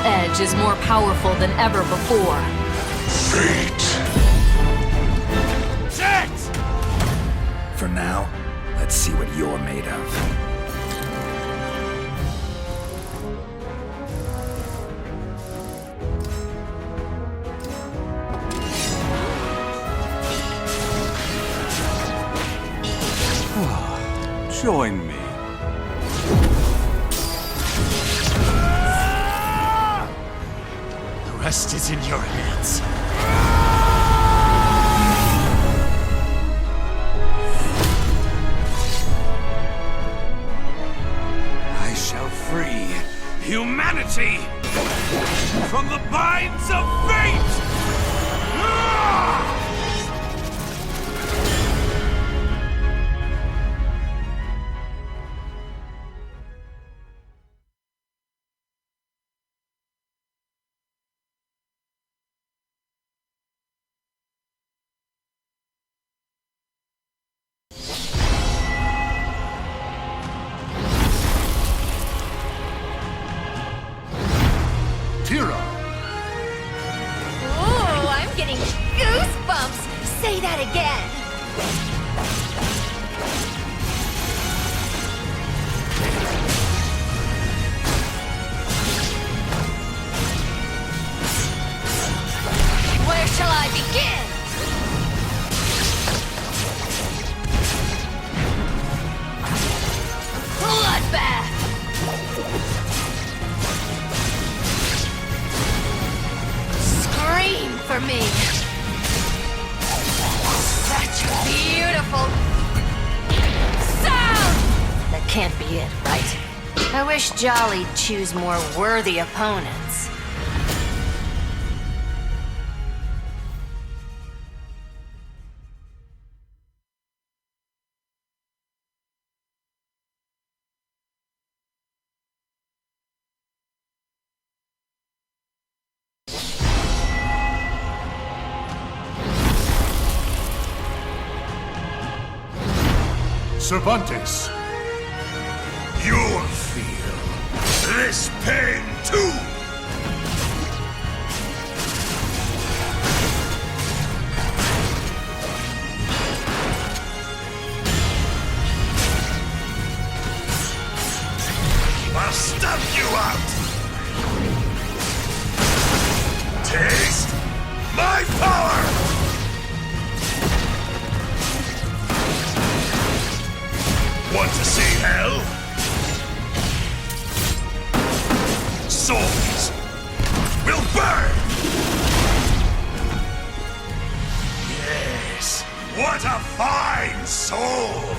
edge is more powerful than ever before. Fate! Set! For now, let's see what you're made of. Join me. The rest is in your hands. I shall free humanity from the binds of fate! Ooh, I'm getting goosebumps! Say that again! Where shall I begin? Bloodbath! Scream for me! Such beautiful sound! That can't be it, right? I wish Jolly'd choose more worthy opponents. Cervantes! You'll feel this pain too! I'll stamp you out! Taste my power! Want to see hell? Souls will burn! Yes, what a fine soul!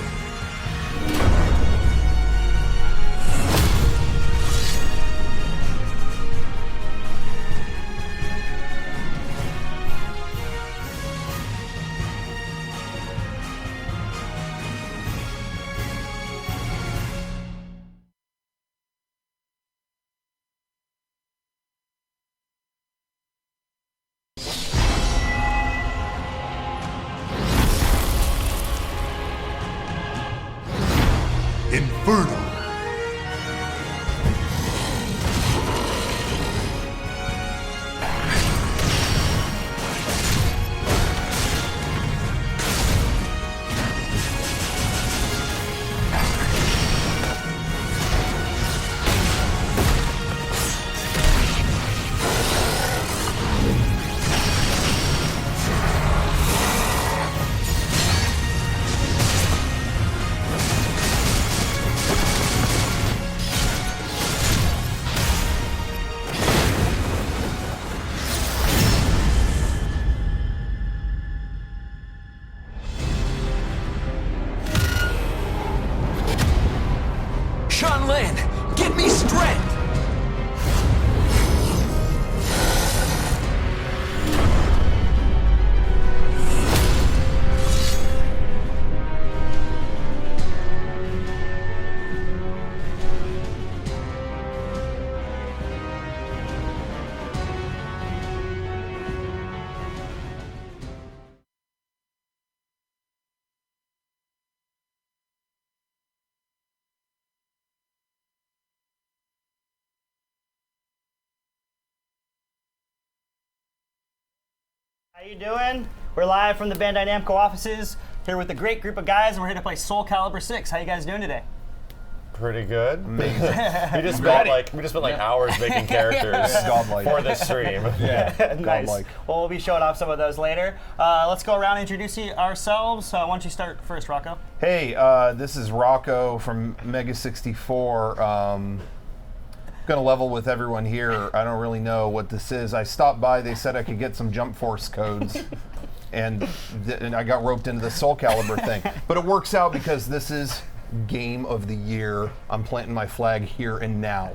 Inferno! Give me strength! How you doing? We're live from the Bandai Namco offices here with a great group of guys, and we're here to play Calibur VI. How you guys doing today? Pretty good. we just spent like hours making characters for this stream. Nice. Well, we'll be showing off some of those later. Let's go around and introduce ourselves. Why don't you start first, Rocco? Hey, this is Rocco from Mega 64. Gonna level with everyone here. I don't really know what this is. I stopped by. They said I could get some Jump Force codes, and I got roped into the Calibur thing. But it works out because this is Game of the Year. I'm planting my flag here and now.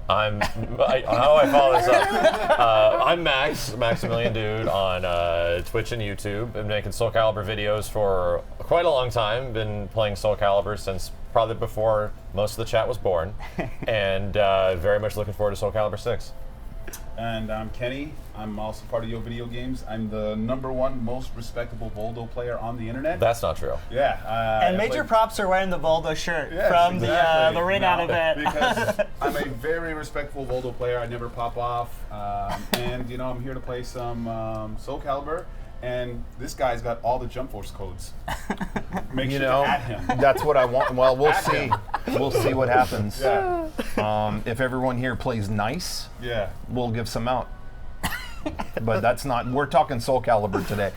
How do I follow this up? I'm Maximilian Dude on Twitch and YouTube. Been making Calibur videos for quite a long time. Been playing Calibur since probably before most of the chat was born, and very much looking forward to Calibur VI. And I'm Kenny. I'm also part of Yo Video Games. I'm the #1 most respectable Voldo player on the internet. That's not true. Yeah. And major props are wearing the Voldo shirt from the Rain Out event. Because I'm a very respectful Voldo player. I never pop off. And you know, I'm here to play some Calibur. And this guy's got all the Jump Force codes. Make sure to add him. That's what I want. Well, we'll see. We'll see what happens. Yeah. If everyone here plays nice, Yeah. we'll give some out. But that's not. We're talking Calibur today.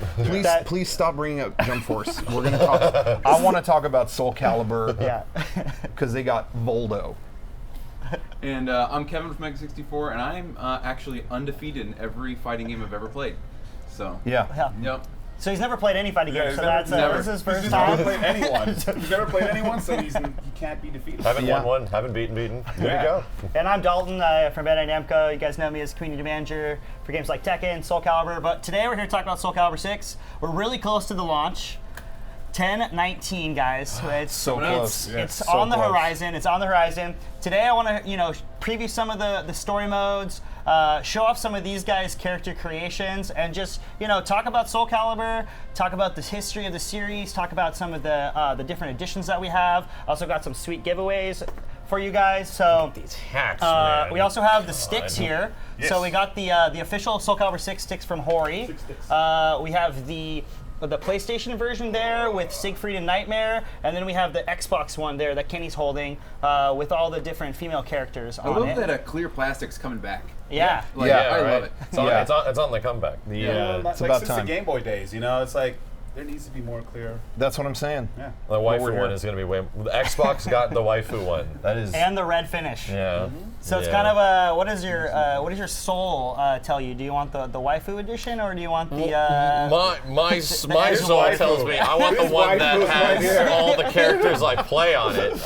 Please stop bringing up Jump Force. We're gonna talk. I want to talk about Calibur. Yeah. Because they got Voldo. And I'm Kevin from Mega 64, and I'm actually undefeated in every fighting game I've ever played. So Yeah. Yep. So he's never played any fighting game, so that's never. this is his first He's time. never played anyone. He's never played anyone, so he can't be defeated. Haven't won one, haven't beaten. Good to go. And I'm Dalton from Bandai Namco. You guys know me as community manager for games like Tekken, Calibur. But today we're here to talk about Calibur VI. We're really close to the launch. 10/19, guys. It's So close. It's So on the close. horizon. It's on the horizon. Today I want to preview some of the story modes, show off some of these guys' character creations, and just talk about Calibur, talk about the history of the series, talk about some of the different editions that we have. Also got some sweet giveaways for you guys. So These hats, man. we also have the sticks here. So we got the official Calibur 6 sticks from Hori. 6 sticks. We have the PlayStation version there with Siegfried and Nightmare, and then we have the Xbox one there that Kenny's holding with all the different female characters I on love it. that clear plastic's coming back. Yeah. Like, Yeah, I right. love it. It's on the comeback. It's like about since time. the Game Boy days, it's like there needs to be more clear. That's what I'm saying. Yeah. The we're waifu here. one is going to be way. The Xbox got the waifu one. That is. And the red finish. Yeah. So it's kind of a what does your soul tell you? Do you want the waifu edition or do you want the My soul tells me I want the His one that waifu's right here. has all the characters I play on it.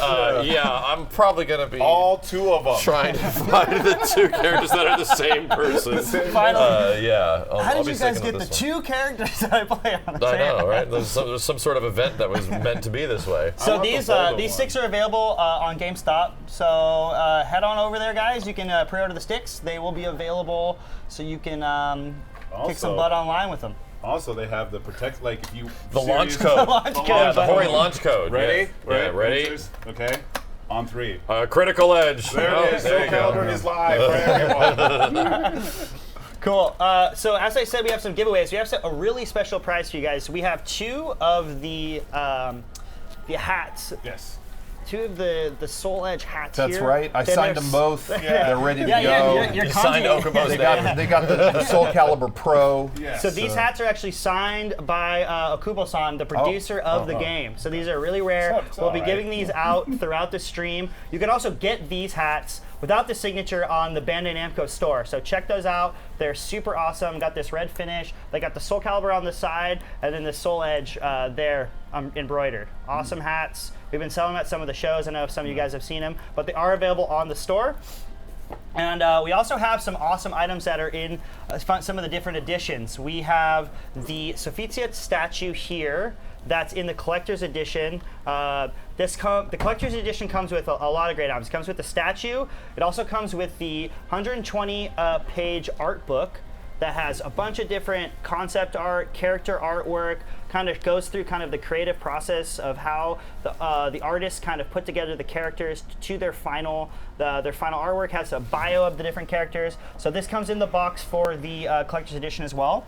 Yeah, I'm probably gonna be All 2 of them. trying to find the 2 characters that are the same person. Finally. Yeah. How did you guys get the 2 characters that I play on the I same? know, right? There's some sort of event that was meant to be this way. So want the these Voldo these one. sticks are available on GameStop. So head on over there, guys. You can pre-order the sticks. They will be available, so you can kick some Also- butt online with them. Also, they have the protect, like if you The launch serious- code. Launch code. Yeah, the Hori launch code. Ready? Yeah, ready? Answers? Okay. On 3. Critical Edge. There Oh, it is. there you go. Calibur is live for everyone. Cool. So as I said, we have some giveaways. We have a really special prize for you guys. We have 2 of the hats. Yes. 2 of the Soul Edge hats. That's here. right. I Then signed there's- them both. They're ready to Yeah, go. you're You signed kanji. Okubo's They name. got the Calibur Pro. Yes. So these hats are actually signed by Okubo-san, the producer of the game. So these are really rare. It's We'll be alright. giving these out throughout the stream. You can also get these hats without the signature on the Bandai Namco store. So check those out. They're super awesome. Got this red finish. They got the Soul Calibur on the side, and then the Soul Edge there embroidered. Awesome hats. We've been selling them at some of the shows. I know some of you guys have seen them, but they are available on the store. And we also have some awesome items that are in some of the different editions. We have the Sophitia statue here. That's in the collector's edition. The collector's edition comes with a lot of great items. It comes with the statue. It also comes with the 120 page art book. that has a bunch of different concept art, character artwork, kind of goes through kind of the creative process of how the artists kind of put together the characters to their final artwork. Has a bio of the different characters. So this comes in the box for the collector's edition as well.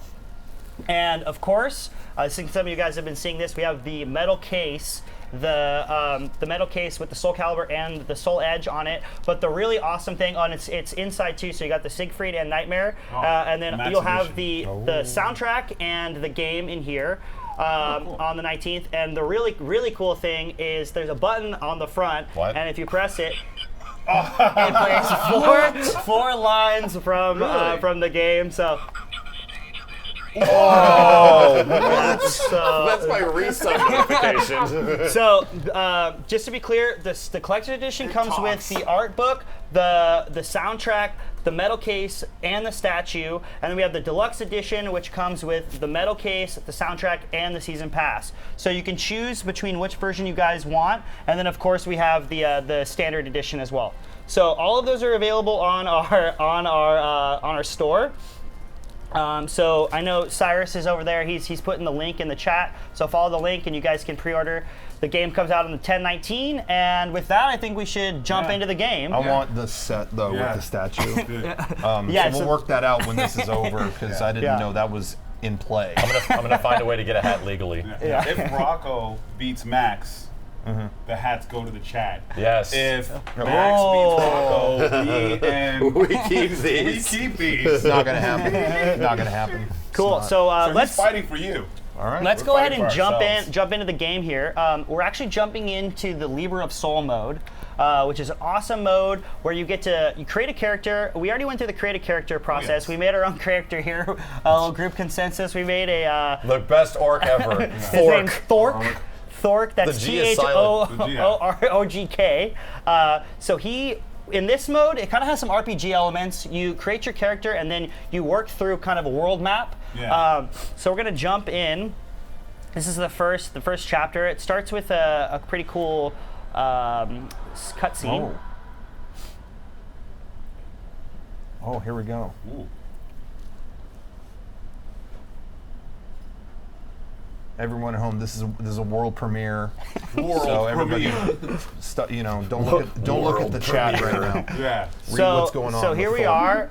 And of course, since some of you guys have been seeing this, we have the metal case, the metal case with the Soul Calibur and the Soul Edge on it. But the really awesome thing on it's inside too. So you got the Siegfried and Nightmare, and then you'll have the soundtrack and the game in here. On the 19th, and the really cool thing is there's a button on the front, and if you press it, it plays four lines from the game. So. Oh, that's my resub notification. So, just to be clear, the collector's edition comes with the art book, the soundtrack, the metal case, and the statue. And then we have the deluxe edition, which comes with the metal case, the soundtrack, and the season pass. So you can choose between which version you guys want. And then, of course, we have the standard edition as well. So all of those are available on our store. So I know Cyrus is over there. He's putting the link in the chat. So follow the link, and you guys can pre-order. The game comes out on the 10/19, and with that, I think we should jump into the game. I want the set though with the statue. Yeah, so we'll work that out when this is over because I didn't know that was in play. I'm gonna find a way to get a hat legally. If Rocco beats Max, the hats go to the chat. Yes. If Max beats Rocco, we keep these. We keep these. It's not gonna happen. Not gonna happen. Cool. So let's he's fighting for you. All right. Let's go ahead and jump into the game here. We're actually jumping into the Libra of Soul mode, which is an awesome mode where you get to create a character. We already went through the create a character process. We made our own character here, a little group consensus. We made the best orc ever. His name's Thork. Thork. That's Thorogk. So in this mode, it kind of has some RPG elements. You create your character, and then you work through kind of a world map. So we're gonna jump in. This is the first chapter. It starts with a pretty cool cutscene. Oh, here we go. Ooh. Everyone at home, this is a world premiere. So everybody, don't look at the chat right now. Yeah. Read what's going on. So here we are.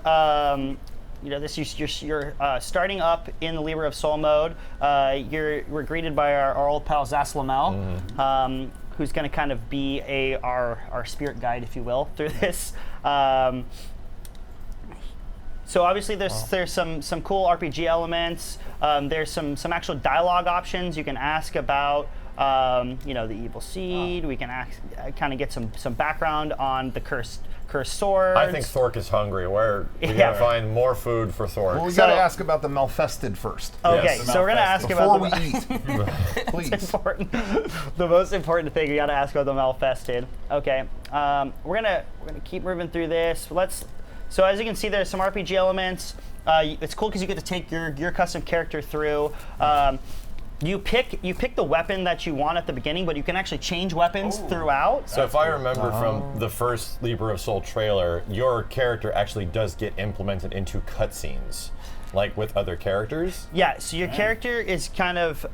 You're starting up in the Libra of Soul mode. We're greeted by our old pal Zaslamel, who's going to kind of be our spirit guide, if you will, through this. So obviously there's some cool RPG elements. There's some actual dialogue options. You can ask about the evil seed. We can kind of get some background on the cursed swords. I think Thork is hungry. We gotta find more food for Thork. Well, we gotta ask about the Malfested first. Okay, Yes. so we're gonna ask before about we eat. Please. It's important. The most important thing we gotta ask about the Malfested. Okay, we're gonna keep moving through this. So as you can see, there's some RPG elements. It's cool because you get to take your custom character through. You pick the weapon that you want at the beginning, but you can actually change weapons throughout. So if I remember from the first Libra of Soul trailer, your character actually does get implemented into cutscenes, like with other characters. Yeah. So your character is kind of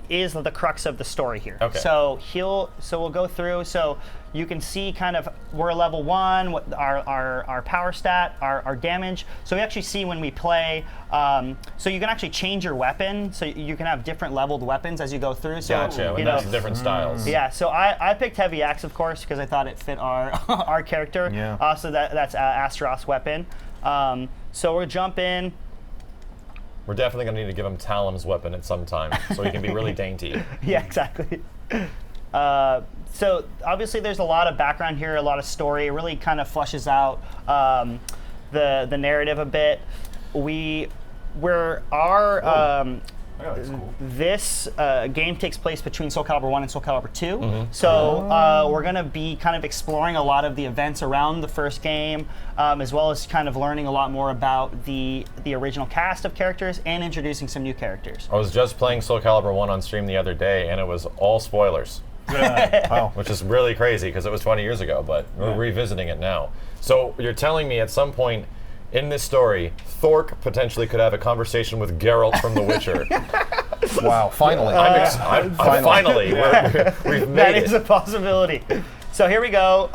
is the crux of the story here. Okay. So we'll go through. So you can see kind of we're level 1, what our power stat, our damage. So we actually see when we play. So you can actually change your weapon. So you can have different leveled weapons as you go through. So Gotcha. And that's different styles. Yeah. So I picked heavy axe, of course, because I thought it fit our character. Yeah. Also that's Astaroth's weapon. So we'll jump in. We're definitely going to need to give him Talim's weapon at some time, so he can be really dainty. Yeah, exactly. So obviously there's a lot of background here, a lot of story. It really kind of flushes out the narrative a bit. This game takes place between Soul Calibur 1 and Soul Calibur 2. So we're going to be kind of exploring a lot of the events around the first game, as well as kind of learning a lot more about the original cast of characters and introducing some new characters. I was just playing Soul Calibur 1 on stream the other day, and it was all spoilers. Wow. Which is really crazy because it was 20 years ago, but we're revisiting it now. So you're telling me at some point in this story, Thork potentially could have a conversation with Geralt from The Witcher. Wow, finally. Finally, we've made That it. is a possibility. So here we go.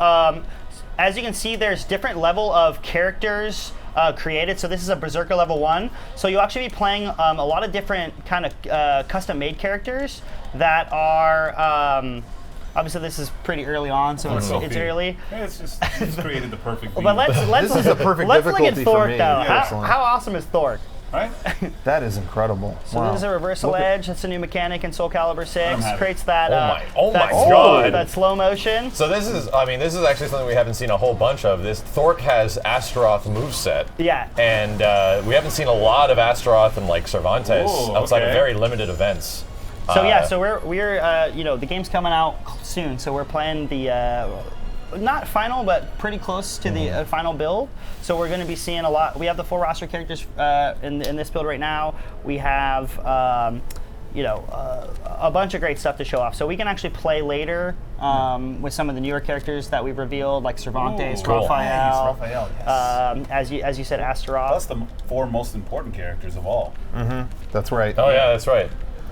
As you can see, there's different level of characters created. So this is a Berserker level 1. So you'll actually be playing a lot of different kind of custom-made characters that are. Obviously, this is pretty early on, so it's early. Yeah, it's just created the perfect. But let's This is a perfect let's look at difficulty for Thork me, though. personally. How awesome is Thork? right? That is incredible. So Wow. this is a reversal Look at- edge. That's a new mechanic in Soul Calibur 6. happy. Creates that. Oh my that God. That slow motion. So this is, I mean, this is actually something we haven't seen a whole bunch of. This Thork has Astaroth moveset. Yeah. And we haven't seen a lot of Astaroth and like Cervantes Ooh, outside of okay. very limited events. So yeah, so we're you know, the game's coming out soon, so we're playing the not final, but pretty close to the final build. So we're going to be seeing a lot. We have the full roster characters in this build right now. We have you know, a bunch of great stuff to show off. So we can actually play later with some of the newer characters that we've revealed, like Cervantes, Ooh, cool. Raphael, Nice, Raphael, yes. as you said, Astaroth. That's the four most important characters of all. That's right. Oh yeah, that's right.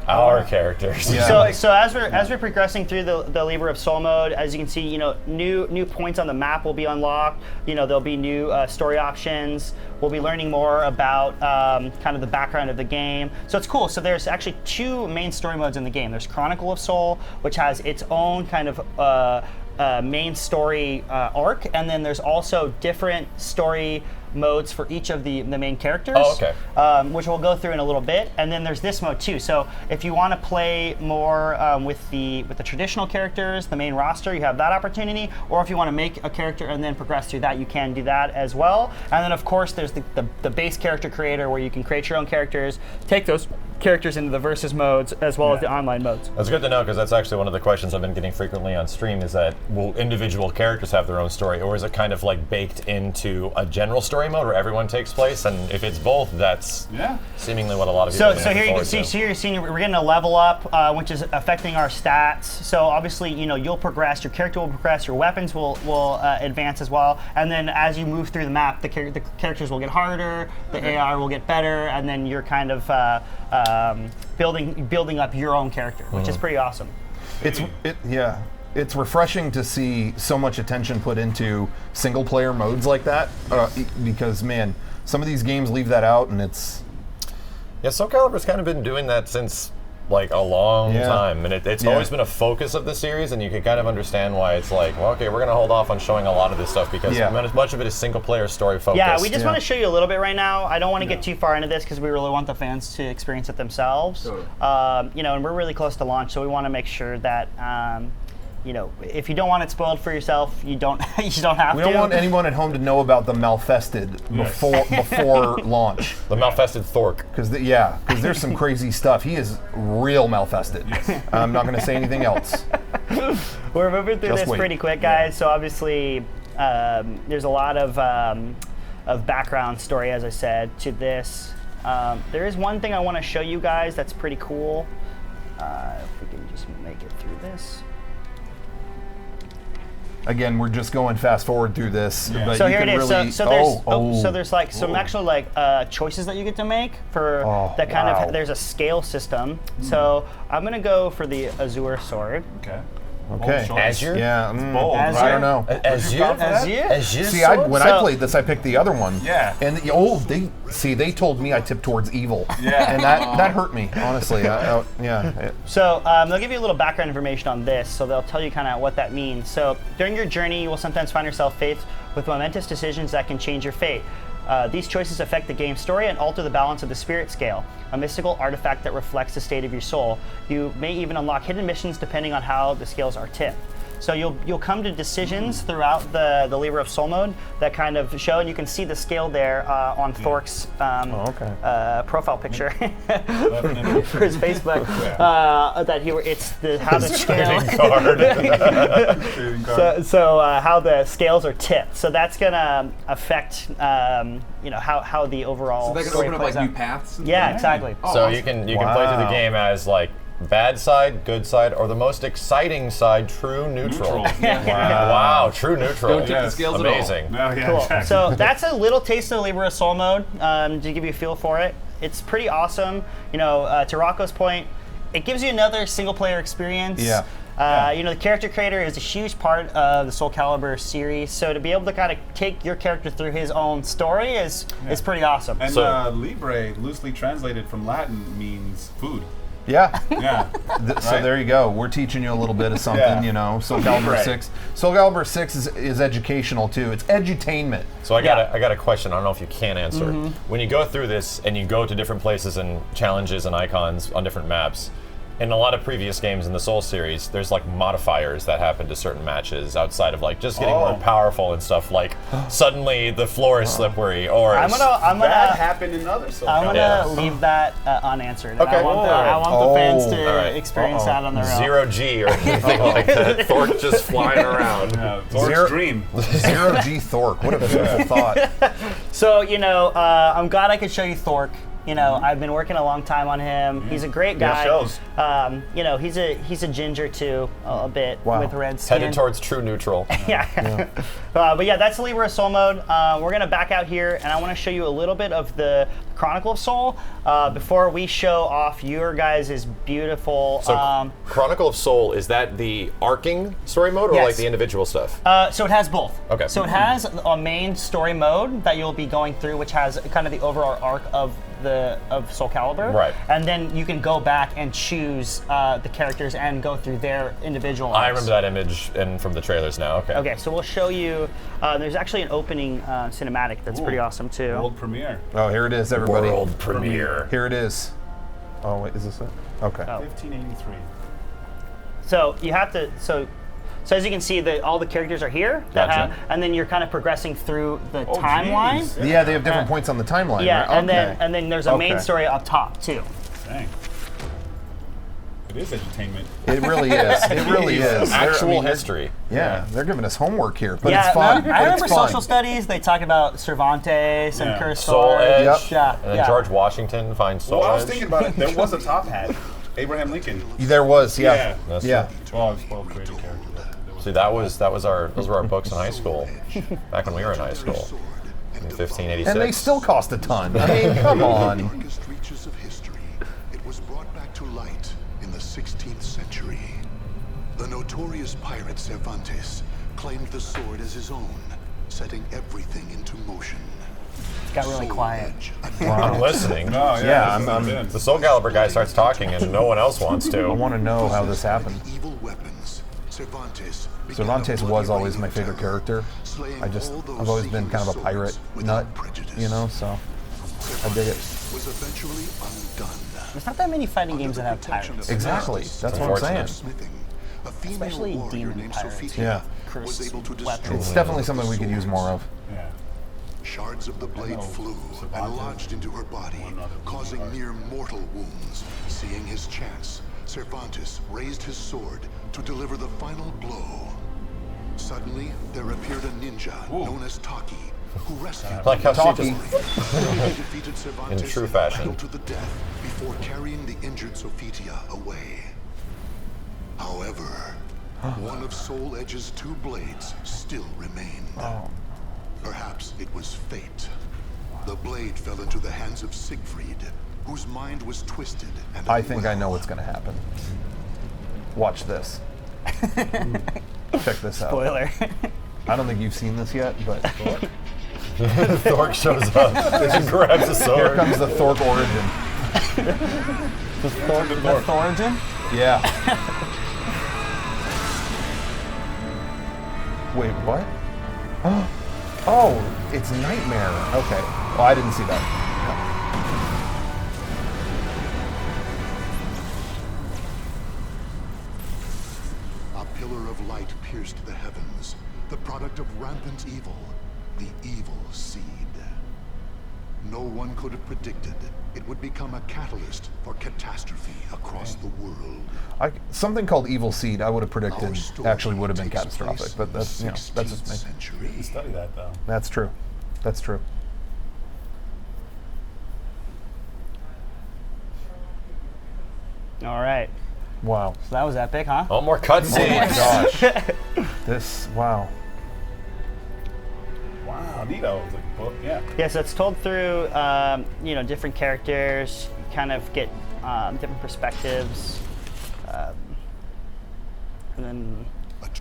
Our characters. Yeah. So as we're progressing through the Libra of Soul mode, as you can see, you know, new points on the map will be unlocked. You know, there'll be new story options. We'll be learning more about kind of the background of the game. So it's cool. So there's actually two main story modes in the game. There's Chronicle of Soul, which has its own kind of main story arc, and then there's also different story modes for each of the main characters, Oh, okay. which we'll go through in a little bit. And then there's this mode too. So if you want to play more with the traditional characters, the main roster, you have that opportunity. Or if you want to make a character and then progress through that, you can do that as well. And then of course there's the base character creator, where you can create your own characters, take those characters into the versus modes as well as the online modes. That's good to know, because that's actually one of the questions I've been getting frequently on stream, is that will individual characters have their own story, or is it kind of like baked into a general story mode where everyone takes place? And if it's both, that's seemingly what a lot of people So here you can see, you're seeing we're getting a level up, which is affecting our stats. So obviously, you know, you'll progress, your character will progress, your weapons will advance as well, and then as you move through the map, the characters will get harder, the AR will get better, and then you're kind of building up your own character, which is pretty awesome. It's refreshing to see so much attention put into single player modes like that, because man, some of these games leave that out, and it's Soul Calibur's kind of been doing that since like a long time, and it's always been a focus of the series, and you can kind of understand why it's like, well, okay, we're going to hold off on showing a lot of this stuff, because much of it is single player story focused. Yeah, we just want to show you a little bit right now. I don't want to get too far into this because we really want the fans to experience it themselves. Totally. You know, and we're really close to launch, so we want to make sure that you know, if you don't want it spoiled for yourself, you don't have to. We don't want anyone at home to know about the Malfested before launch. The Malfested Thork. Because there's some crazy stuff. He is real Malfested. I'm not going to say anything else. We're moving through Just this wait. pretty quick, guys. So obviously, there's a lot of background story, as I said, to this. There is one thing I want to show you guys that's pretty cool. If we can just make it through this. Again, we're just going fast forward through this. But So you here it can is. really, So there's like some actual like choices that you get to make for that kind of. There's a scale system. So I'm gonna go for the Azure sword. Okay. Azure? Yeah. bold, Azure? I don't know. Azure? See, when I played this, I picked the other one. Yeah. And they told me I tipped towards evil. Yeah. And that hurt me, honestly. So they'll give you a little background information on this, so they'll tell you kind of what that means. So during your journey, you will sometimes find yourself faced with momentous decisions that can change your fate. These choices affect the game's story and alter the balance of the spirit scale, a mystical artifact that reflects the state of your soul. You may even unlock hidden missions depending on how the scales are tipped. So you'll come to decisions throughout the Libra of Soul mode that kind of show, and you can see the scale there on Thork's profile picture for his Facebook. How the scale. So how the scales are tipped. So that's gonna affect you know, how the overall. So that can story open up plays like out. new paths. Yeah, exactly. So you can play through the game as like bad side, good side, or the most exciting side, true neutral. Wow, true neutral. Don't tip the scales at all. Amazing. No, yeah, Cool. exactly. So that's a little taste of the Libra Soul mode to give you a feel for it. It's pretty awesome. You know, to Rocco's point, it gives you another single-player experience. Yeah. You know, the character creator is a huge part of the Soul Calibur series, so to be able to kind of take your character through his own story is pretty awesome. And So- Libre, loosely translated from Latin, means food. Yeah. Yeah. So there you go. We're teaching you a little bit of something, Yeah. you know. Soul Calibur Right. 6. Soul Calibur 6 is educational too. It's edutainment. So I got a question. I don't know if you can answer. When you go through this and you go to different places and challenges and icons on different maps, in a lot of previous games in the Soul series, there's like modifiers that happen to certain matches outside of like just getting more powerful and stuff. Like suddenly the floor is slippery, or I'm That gonna happened in other Soul I'm gonna Yeah. leave that unanswered. Okay. I want the fans to Alright. experience that on their own. 0G or anything like that. Thork just flying around. Thor's Zero- dream. Zero G Thork. What a beautiful thought. So, you know, I'm glad I could show you Thork. You know, I've been working a long time on him. He's a great guy. shows. You know, he's a ginger too, a bit Wow. with red skin. Headed towards true neutral. Yeah. But yeah, that's Libra Soul mode. We're gonna back out here, and I want to show you a little bit of the Chronicle of Soul before we show off your guys' beautiful. So Chronicle of Soul, is that the arcing story mode or Yes. like the individual stuff? So it has both. Okay. So it has a main story mode that you'll be going through, which has kind of the overall arc of Soul Calibur. Right. And then you can go back and choose the characters and go through their individual arcs. I remember that image and from the trailers now. Okay. Okay, so we'll show you. There's actually an opening cinematic that's pretty awesome too. World premiere. Oh, here it is, everybody. World premiere. Here it is. Oh, wait, is this it? Okay. Oh. 1583. So you have to. So as you can see, all the characters are here, Gotcha. and then you're kind of progressing through the timeline. geez. Yeah, they have different points on the timeline, Yeah, right? and then there's a main Okay. story up top too. Dang. It is entertainment. It really is. It really is. Actual history. Yeah, they're giving us homework here, but Yeah, it's fun. I but remember it's fun. social studies. They talked about Cervantes and Yeah. Cursed Soul Sword. Edge. Yep. Yeah, And then yeah. George Washington finds Soul Well, I was Edge. thinking about it. There was a top hat. Abraham Lincoln. There was, yeah. Yeah. That's Yeah. Well, I was well created character. See, those were our books in high school, back when we were in high school, in 1586. And they still cost a ton. I mean, come on. darkest reaches of history, it was brought back to light in the 16th century. The notorious pirate Cervantes claimed the sword as his own, setting everything into motion. It got really quiet. I'm listening. Oh, Yeah, this I'm- is intense. The Soul Calibur guy starts talking and no one else wants I to. want to know how this happened. Evil weapons. Cervantes Cervantes was always my favorite character. I've always been kind of a pirate nut, you know, so I dig it. Was eventually undone. There's not that many fighting games that have pirates. Exactly. That's what I'm saying. Smithing, a female Especially warrior demon named pirates. Sophia Yeah. was Cursed able to weapons. destroy It's definitely something we could use more of. Yeah. Shards of the blade flew and lodged into her body, causing near mortal wounds. Seeing his chance, Cervantes raised his sword to deliver the final blow. Suddenly, there appeared a ninja known as Taki, who rescued Like how she Talkie. just He defeated Cervantes In true in fashion. battle to the death before carrying the injured Sophia away. However, one of Soul Edge's two blades still remained. Perhaps it was fate. The blade fell into the hands of Siegfried, whose mind was twisted and I think I know unwell. what's going to happen. Watch this. Check this out. Spoiler. I don't think you've seen this yet, but Thork shows up and grabs a here sword. comes the Thork origin. The Thorigin? Yeah. Wait, what? Oh, it's Nightmare. Okay. Well, I didn't see that. A pillar of light pierced the heavens, the product of rampant evil, the evil seed. No one could have predicted it would become a catalyst for catastrophe across the world. Something called Evil Seed, I would have predicted Our story actually would have been takes catastrophic, place but in the that's just 16th me. century. Study that though. That's true. That's true. All right. Wow. So that was epic, huh? Oh, more cutscenes. Gosh. Wow. Wow, neato. It's like a book, yeah. Yeah, so it's told through, you know, different characters. You kind of get different perspectives. And then...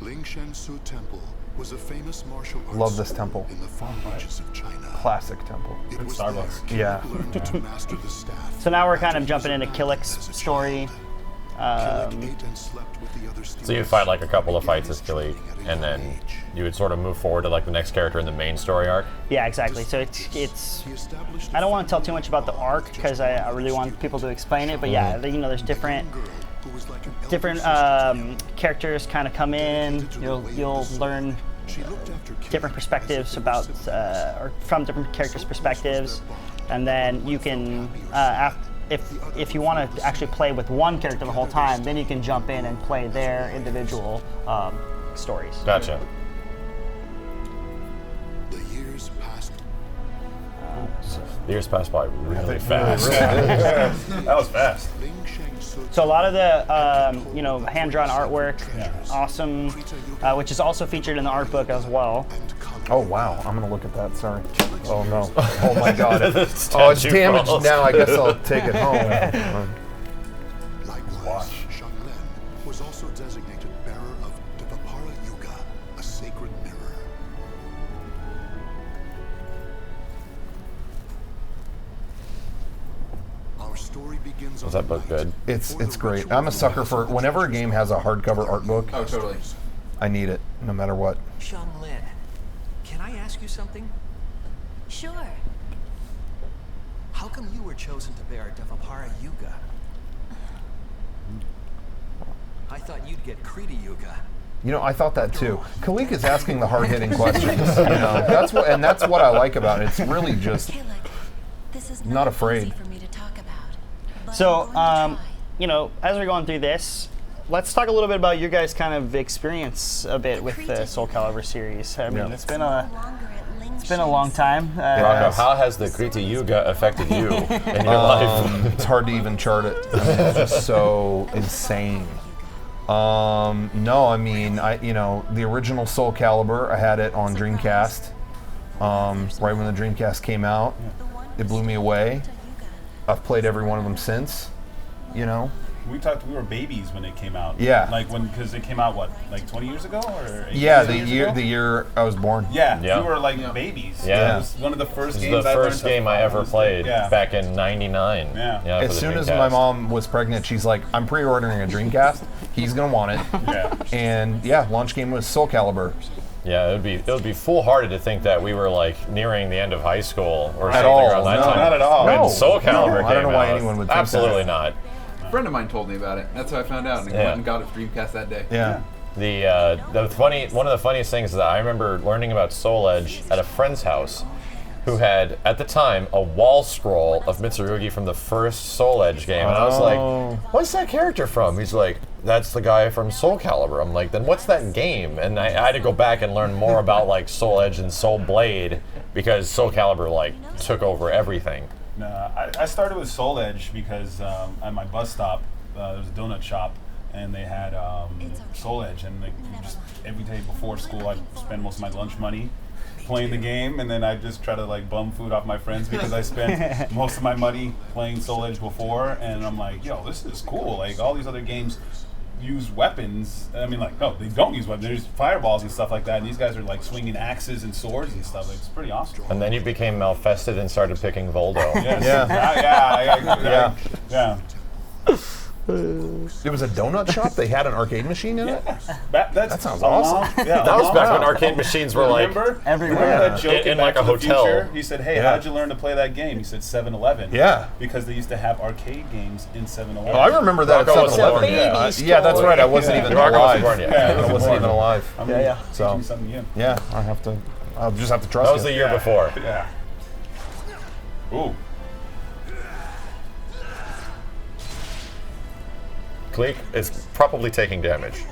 Ling Shansu Temple was a famous martial arts Love this school temple. in the far reaches of China. Classic temple. It was Starbucks. there Yeah. Caleb learned to master the staff. So now we're kind of After jumping his into battle Killick's as a story. child, Killick ate and slept with the other So you students. fight like a couple of fights as Began Killy, his training at a and young then age. you would sort of move forward to like the next character in the main story arc. Yeah, exactly. So it's He established I don't want to tell too much about the arc because I really want people to explain it. But yeah, you know, there's different characters kind of come in. You'll learn different perspectives about or from different characters' perspectives, and then you can if you want to actually play with one character the whole time, then you can jump in and play their individual stories. Gotcha. The years passed. The years pass by really fast. That was fast. Ling Shangsu So a lot of the you know, hand-drawn artwork, awesome, which is also featured in the art book as well. Oh wow, I'm gonna look at that. Sorry. Oh no. Oh my God. The Oh, it's statue damaged falls. now. I guess I'll take it home. Likewise, Shanglen was also designated bearer of Dvapara Yuga, a sacred mirror. Our story begins Was on that book the night good? It's before the great. ritual I'm a sucker for whenever a game has a hardcover art book. Oh, totally. I need it, no matter what. Xianglin, can I ask you something? Sure. How come you were chosen to bear Dvapara Yuga? I thought you'd get Krita Yuga. You know, I thought that too. Kalik is asking the hard-hitting questions. You know, that's what I like about it. It's really just This is not afraid. easy for me to talk about. But So, I'm going to try. you know, as we're going through this, let's talk a little bit about your guys' kind of experience a bit with the Soul Calibur series. I mean, Yeah. it's been a long time. Rocco, how has the Krita Yuga affected you in your life? it's hard to even chart it. I mean, it's just so insane. No, I mean, the original Soul Calibur, I had it on Dreamcast. Right when the Dreamcast came out, it blew me away. I've played every one of them since. You know. We were babies when it came out. Yeah. Because it came out, what, like 20 years ago? Or 18 Yeah, years the ago? year I was born. Yeah, we were like babies. Yeah. It was one of the first This is games the I learned first to game I follow ever this played thing. Yeah. back in '99. Yeah. for As the soon as Dreamcast. my mom was pregnant, she's like, I'm pre-ordering a Dreamcast. He's gonna want it. Yeah. And yeah, launch game was Soul Calibur. Yeah, it would be foolhardy to think that we were like nearing the end of high school or At something all, around that no. time. Not at all. When No. Soul Calibur No, I don't know came why out, anyone would think absolutely that. not. A friend of mine told me about it. That's how I found out, and Yeah. went and got a Dreamcast that day. Yeah. One of the funniest things is that I remember learning about Soul Edge at a friend's house, who had at the time a wall scroll of Mitsurugi from the first Soul Edge game, and I was Oh. like, "What's that character from?" He's like, "That's the guy from Soul Calibur." I'm like, "Then what's that game?" And I had to go back and learn more about like Soul Edge and Soul Blade because Soul Calibur like took over everything. No, I started with Soul Edge because at my bus stop there was a donut shop and they had Soul Edge, and like just every day before school I'd spend most of my lunch money playing the game, and then I'd just try to like bum food off my friends because I spent most of my money playing Soul Edge before, and I'm like, yo, this is cool. Like all these other games use weapons. I mean, like, no, they don't use weapons. There's fireballs and stuff like that, and these guys are like swinging axes and swords and stuff. Like, it's pretty awesome. And then you became Malfested and started picking Voldo. Yes. Yeah. Yeah. It was a donut shop. They had an arcade machine in it. That sounds awesome. That was back when arcade machines were like everywhere. Remember that joke in Back like a to the hotel. Future? He said, "Hey, Yeah. how'd you learn to play that game?" He said, 7-Eleven. Yeah. Because they used to have arcade games in 7-Eleven. Oh, I remember that Rocco at was 7-Eleven. born yet. Yeah, that's right. I wasn't Yeah. even Rocco wasn't alive. born yet. Yeah, I wasn't even alive. I'm Yeah. So- teaching you something new. Yeah, I'll just have to trust That was it. the year before. Yeah. Ooh. Cleek is probably taking damage.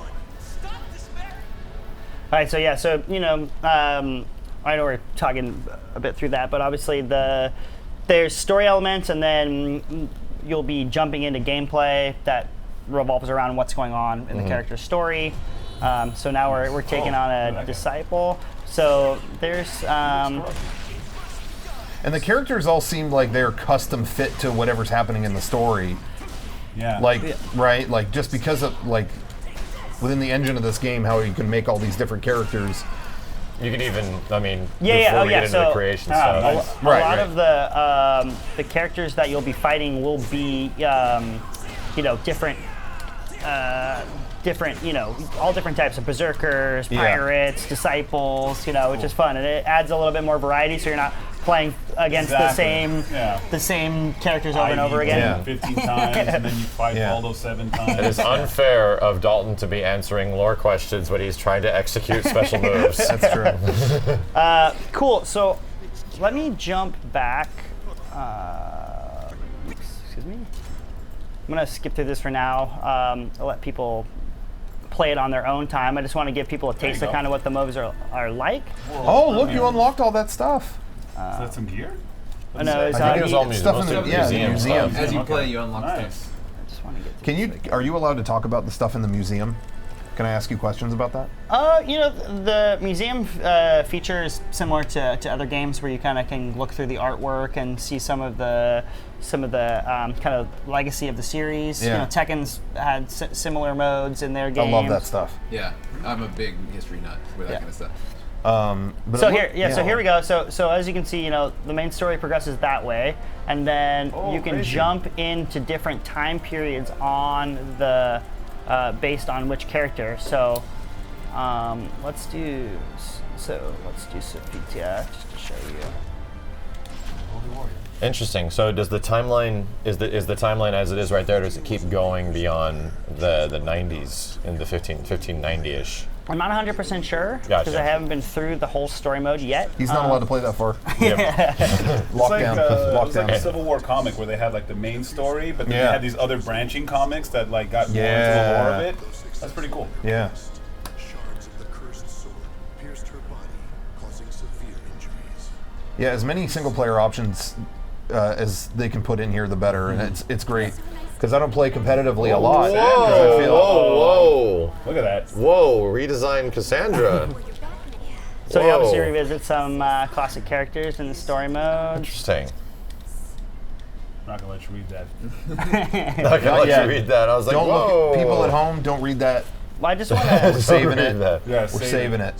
All right, so yeah, so you know, I know we're talking a bit through that, but obviously there's story elements, and then you'll be jumping into gameplay that revolves around what's going on in the character's story. So now we're taking on a disciple. So there's And the characters all seem like they're custom fit to whatever's happening in the story. Yeah. Like, right? Like, just because of, like, within the engine of this game, how you can make all these different characters. You can even, I mean, Yeah, before we get into the so, creation a stuff. lot of the characters that you'll be fighting will be, you know, different, you know, all different types of berserkers, pirates, disciples, you know, which is fun, and it adds a little bit more variety, so you're not playing against the same characters over and over again. 15 times, and then you fight Waldo 7 times. It is unfair of Dalton to be answering lore questions when he's trying to execute special moves. That's true. Cool. So let me jump back. Excuse me. I'm gonna skip through this for now. I'll let people play it on their own time. I just want to give people a taste of kind of what the moves are like. Oh, look, you unlocked all that stuff. Is that some gear? No, it's I think it was all stuff in the museum. As you play, you unlock things. I just want to get. Can you? Are you allowed to talk about the stuff in the museum? Can I ask you questions about that? You know, the museum features similar to other games where you kind of can look through the artwork and see some of the kind of legacy of the series. Yeah. You know, Tekken's had similar modes in their games. I love that stuff. Yeah, I'm a big history nut with that kind of stuff. But so here we go. So as you can see, you know, the main story progresses that way, and then you can jump into different time periods on the based on which character. So let's do Sophia just to show you. Interesting. So does the timeline is the timeline as it is right there? Does it keep going beyond the 90s in the 1590-ish? I'm not 100% sure because Gotcha. I haven't been through the whole story mode yet. He's not allowed to play that far. It's like, it was like a Lockdown. Civil War comic where they had like the main story, but then they had these other branching comics that like got more into the lore of it. That's pretty cool. Yeah. Shards of the cursed sword pierced her body, causing severe injuries. Yeah, as many single-player options as they can put in here, the better, and it's great. Because I don't play competitively a lot. Whoa! Look at that. Whoa! Redesigned Cassandra. So we obviously revisit some classic characters in the story mode. Interesting. I'm not gonna let you read that. Not gonna let you read that. I was like, don't whoa! Look, people at home, don't read that. Well, I just want We're to. saving it. Yeah, We're saving it.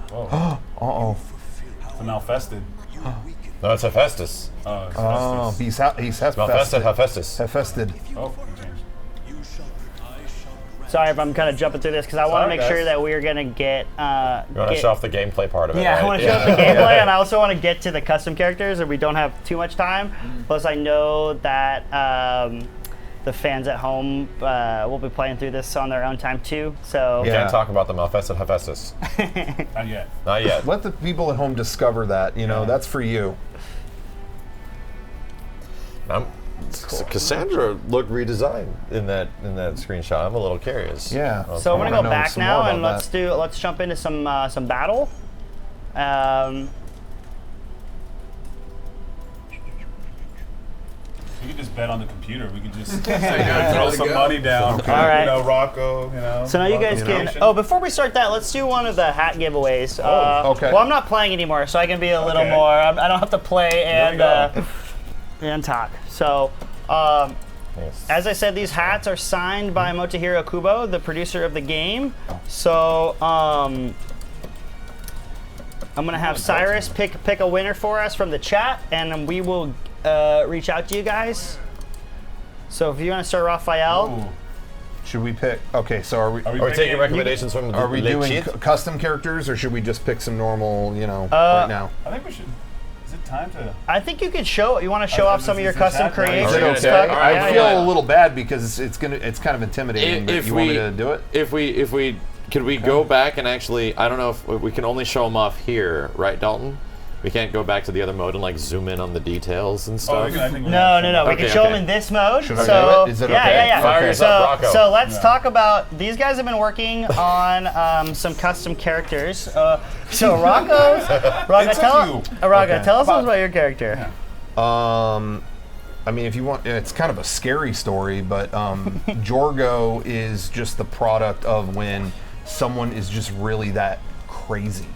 Whoa. Uh-oh. It's a Malfested. No, it's Hephaestus. Oh, he's Malfested, Hephaestus. Hephaested. Oh, changed. Sorry if I'm kind of jumping through this because I want to make sure that we're gonna get. You want to show off the gameplay part of it? Yeah, right? I want to show off the gameplay, and I also want to get to the custom characters, and we don't have too much time. Plus, I know that the fans at home will be playing through this on their own time too. So We can't talk about the Malfested Hephaestus. Not yet. Not yet. Let the people at home discover that. You know, that's for you. Cassandra looked redesigned in that screenshot. I'm a little curious. Yeah. So I'm gonna go know back some now more and about let's jump into some battle. We could just bet on the computer. We could just throw some money down. All right. You know, Rocco. You know. So now you guys can. Oh, before we start that, let's do one of the hat giveaways. Okay. Well, I'm not playing anymore, so I can be a little more. I don't have to play and talk. So, as I said, these hats are signed by Motohiro Kubo, the producer of the game. So, I'm gonna have Cyrus pick a winner for us from the chat, and then we will reach out to you guys. So, if you want to start, Raphael. Ooh. Should we pick? Okay, so are we taking recommendations from the Are we doing cheat? custom characters, or should we just pick some normal, right now? I think we should. Is it time to? I think you could show. You want to show off some of your is custom that nice? creations Is it and okay? stuff? I feel a little bad because it's kind of intimidating. But you want me to do it? If we could we go back and actually, I don't know if we can only show them off here, right, Dalton? We can't go back to the other mode and like zoom in on the details and stuff. I think No. We Okay, can show okay. them in this mode. Should I so do it? Is it yeah, okay? yeah. Fire yourself, Rocco. So let's talk about. These guys have been working on some custom characters. So Rocco, tell us about your character. Well, I mean, if you want, it's kind of a scary story, but Jorgo is just the product of when someone is just really that crazy.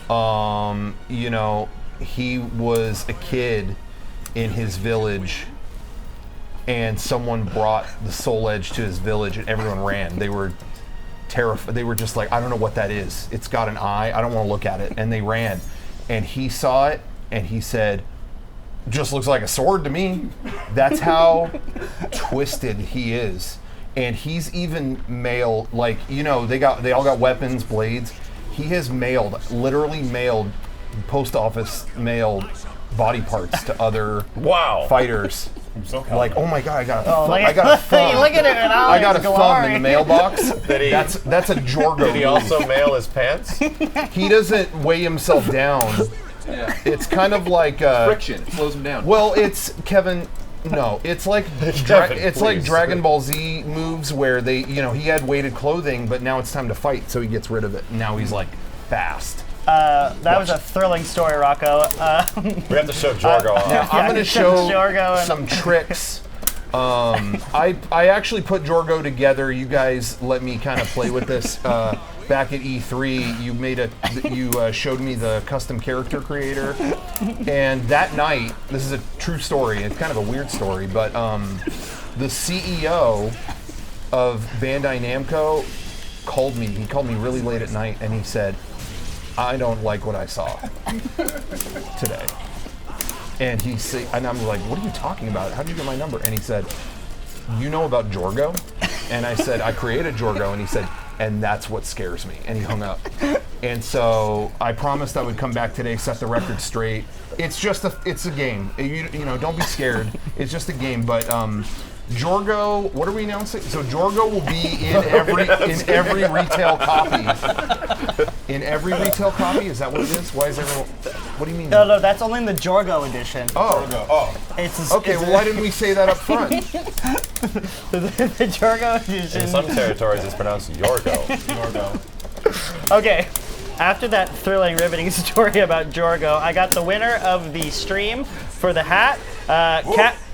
You know, he was a kid in his village, and someone brought the Soul Edge to his village, and everyone ran. They were terrified. They were just like, I don't know what that is. It's got an eye. I don't want to look at it. And they ran. And he saw it, and he said, just looks like a sword to me. That's how twisted he is. And he's even mailed, like, you know, they all got weapons, blades. He has literally mailed, post office mailed body parts to other fighters. Like, oh my god, I got a thumb. Look at it now. I got a thumb in the mailbox. That's a Jorgo. Did he also mail his pants? He doesn't weigh himself down. Yeah. It's kind of like friction. It slows him down. Well, it's Kevin. No, it's like like Dragon Ball Z moves where they, you know, he had weighted clothing, but now it's time to fight, so he gets rid of it. And now he's like fast. That was a thrilling story, Rocco. We have to show Jorgo off. Now, I'm going to show some tricks. I actually put Jorgo together. You guys let me kind of play with this. Back at E3, you showed me the custom character creator, and that night, this is a true story. It's kind of a weird story, but the CEO of Bandai Namco called me. He called me really late at night, and he said, I don't like what I saw today. And I'm like, what are you talking about? How did you get my number? And he said, you know about Jorgo? And I said, I created Jorgo. And he said, and that's what scares me. And he hung up. And so I promised I would come back today, set the record straight. It's a game. You know, don't be scared. It's just a game. But Jorgo, what are we announcing? So Jorgo will be in every retail copy. In every retail copy? Is that what it is? Why is everyone? What do you mean? No, that's only in the Jorgo edition. Okay, well, why didn't we say that up front? The Jorgo edition. In some territories, it's pronounced Yorgo. Okay, after that thrilling, riveting story about Jorgo, I got the winner of the stream for the hat,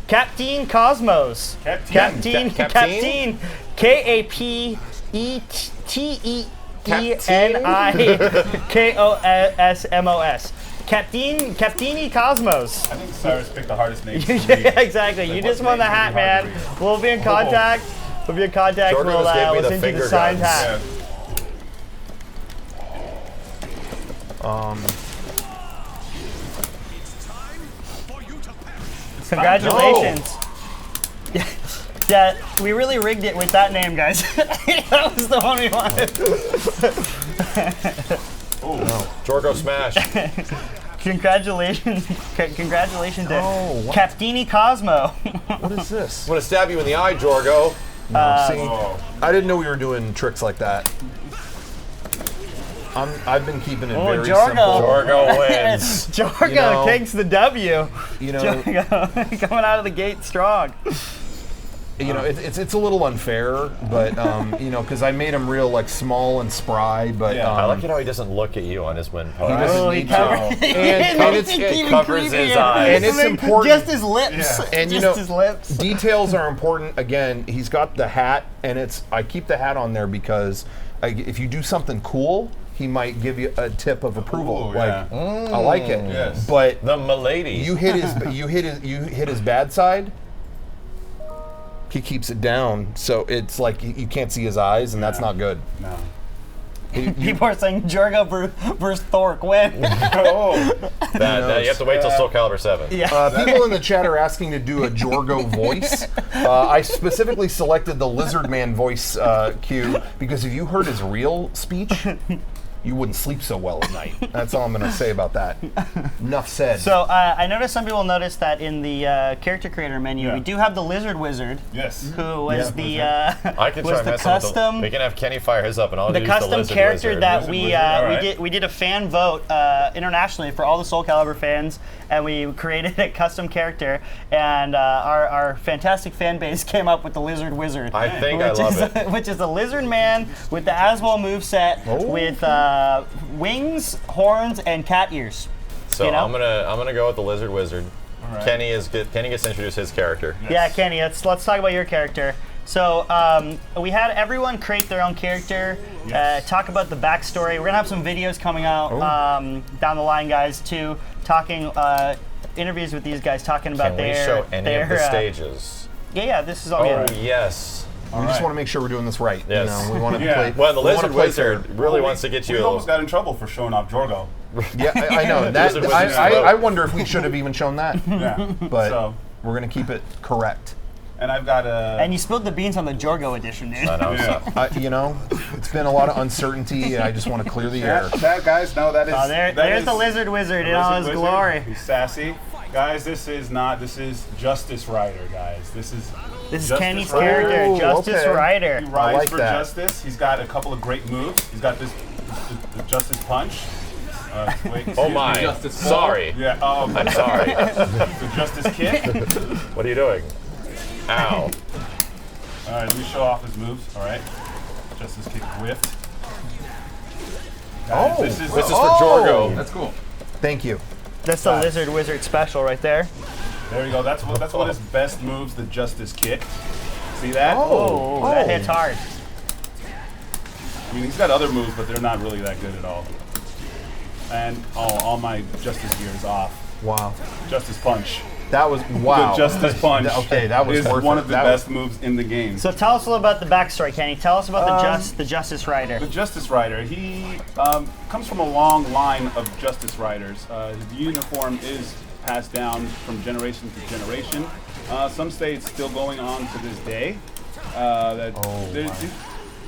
Captain Cosmos. Captain KAPTENIKOSMOS. Captain Cosmos. I think Cyrus picked the hardest name. Yeah, exactly. You just won the hat, man. We'll be in contact. We'll be in contact. Jorgo just gave me the send you the signed hat. Congratulations. Yeah, we really rigged it with that name, guys. That was the one we wanted. Oh, no. Jorgo smash. Congratulations to Captini Cosmo. What is this? I'm going to stab you in the eye, Jorgo. I didn't know we were doing tricks like that. I've been keeping it very simple. Jorgo wins. Jorgo takes the W. You know, Jorgo coming out of the gate strong. You know, it's a little unfair, but you know, because I made him real like small and spry. But I like it how he doesn't look at you on his win post. He doesn't need to. And it covers his eyes. And it's important. Just his lips. Yeah. And just his lips. Details are important. Again, he's got the hat, and I keep the hat on there because if you do something cool, he might give you a tip of approval. Ooh, I like it. Yes. But the milady. You hit his bad side. He keeps it down, so it's like you can't see his eyes, and that's not good. No. People are saying Jorgo versus Thork win. You have to wait till Soul Calibur 7. Yeah. People in the chat are asking to do a Jorgo voice. I specifically selected the Lizard Man voice cue because if you heard his real speech, you wouldn't sleep so well at night. That's all I'm going to say about that. Enough said. So I noticed some people noticed that in the character creator menu, we do have the Lizard Wizard. Yes. Who was the I can try the custom. We can have Kenny fire his up, and I'll use the custom Lizard character Wizard. that we did a fan vote internationally for all the Soul Calibur fans, and we created a custom character, and our fantastic fan base came up with the Lizard Wizard. I think I love it. Which is a lizard man with the Aswell moveset with wings, horns, and cat ears. So I'm gonna go with the Lizard Wizard. right. Kenny gets to introduce his character. Yes. Yeah, Kenny, let's talk about your character. So we had everyone create their own character, Yes. talk about the backstory. We're gonna have some videos coming out down the line, guys, too, talking interviews with these guys, talking about Can we show any of the stages? Yeah, this is all Oh good. yes. We just want to make sure we're doing this right. Yes. You know, we want to Yeah. play. Well, the we wanna Lizard play Wizard fair. really wants to get you. We almost got in trouble for showing off Jorgo. Yeah, I know. That, Lizard Wizard's vote. I wonder if we should have even shown that. Yeah. But So, we're gonna keep it correct. and I've got a. And you spilled the beans on the Jorgo edition, dude. I know. Yeah. You know, it's been a lot of uncertainty. I just want to clear the air. That guys, no, that is. Oh, that there's is the Lizard Wizard the in all Lizard his Wizard. glory. He's sassy. Guys, this is Justice Rider, guys. This is This is Kenny's Rider. character, Ooh, Justice okay. Rider. He rides like for that. justice. He's got a couple of great moves. He's got the Justice Punch. Wait, Oh excuse my. me. Justice Ball. Sorry. Yeah. Oh, I'm sorry. the Justice Kick. What are you doing? Ow. All right, let me show off his moves. All right, Justice Kick whiffed. Guys, Oh, this is This is for Jorgo. That's cool. Thank you. That's the Lizard Wizard special right there. there you go. That's one of his best moves, the Justice Kick. See that? Oh, that hits hard. I mean, he's got other moves, but they're not really that good at all. And all my Justice gear is off. Wow. Justice Punch. That was wow. The Justice Punch. Okay, that was is worth one it. of the That best moves in the game. So tell us a little about the backstory, Kenny. Tell us about the Justice Rider. The Justice Rider, he comes from a long line of Justice Riders. His uniform is passed down from generation to generation. Some say it's still going on to this day.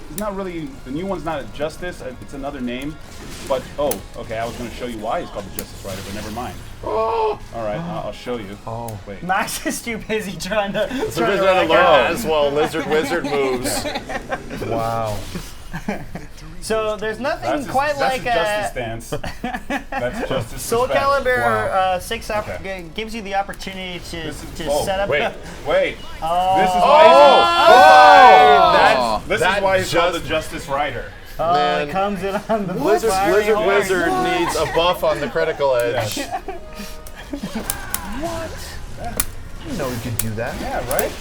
It's not really, the new one's not a Justice, it's another name. But, okay, I was going to show you why he's called the Justice Rider, but never mind. All right, I'll show you. Oh, wait. Max is too busy trying to Lizard Wizard learn as well. Lizard Wizard moves. Wow. So there's nothing That's quite like his Justice stance. That's Justice Soul respect. Calibur Wow. 6 Okay. gives you the opportunity to This is- set up. Wait. Wait. Oh. This is why he's called the Justice Rider. Oh, it comes in on the Lizard fiery horn. Wizard needs a buff on the critical edge. I didn't know we could do that. Yeah, right?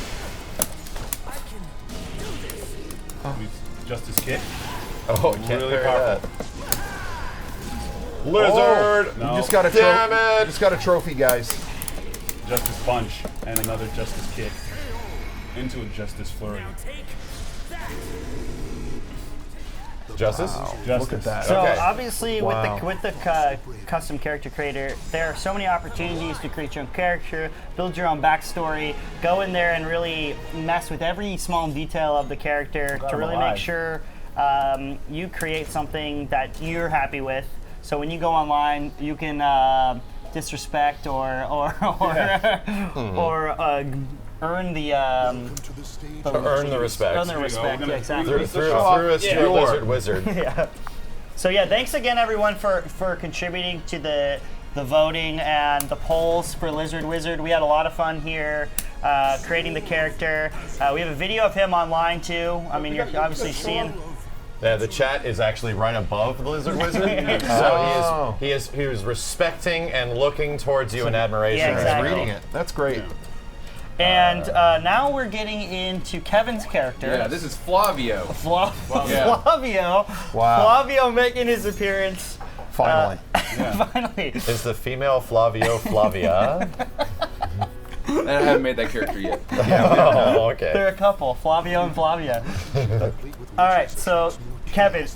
Justice Kick. Oh, I can't Really parry powerful. that. Lizard! No. You just got a Damn it! Just got a trophy, guys. Justice Punch and another Justice Kick into a Justice Flurry. Justice? Justice. Look at that. So Okay. obviously, Wow. with the custom character creator, there are so many opportunities to create your own character, build your own backstory, go in there and really mess with every small detail of the character to him really alive. make sure you create something that you're happy with. So when you go online, you can disrespect or earn the Earn the respect. earn the respect. gonna- Yeah, exactly. Through a Lizard Wizard. Yeah. So yeah, thanks again everyone for contributing to the voting and the polls for Lizard Wizard. We had a lot of fun here creating the character. We have a video of him online too. I mean, you're obviously seeing. Yeah, the chat is actually right above the Lizard Wizard. So he was respecting and looking towards you in admiration. Yeah, exactly. Reading it. That's great. And now we're getting into Kevin's character. Yeah, this is Flavio. Flavio. Wow. Flavio making his appearance. Finally. Finally. Is the female Flavio Flavia? And I haven't made that character yet. Oh, okay. They're a couple, Flavio and Flavia. All right, so Kevin,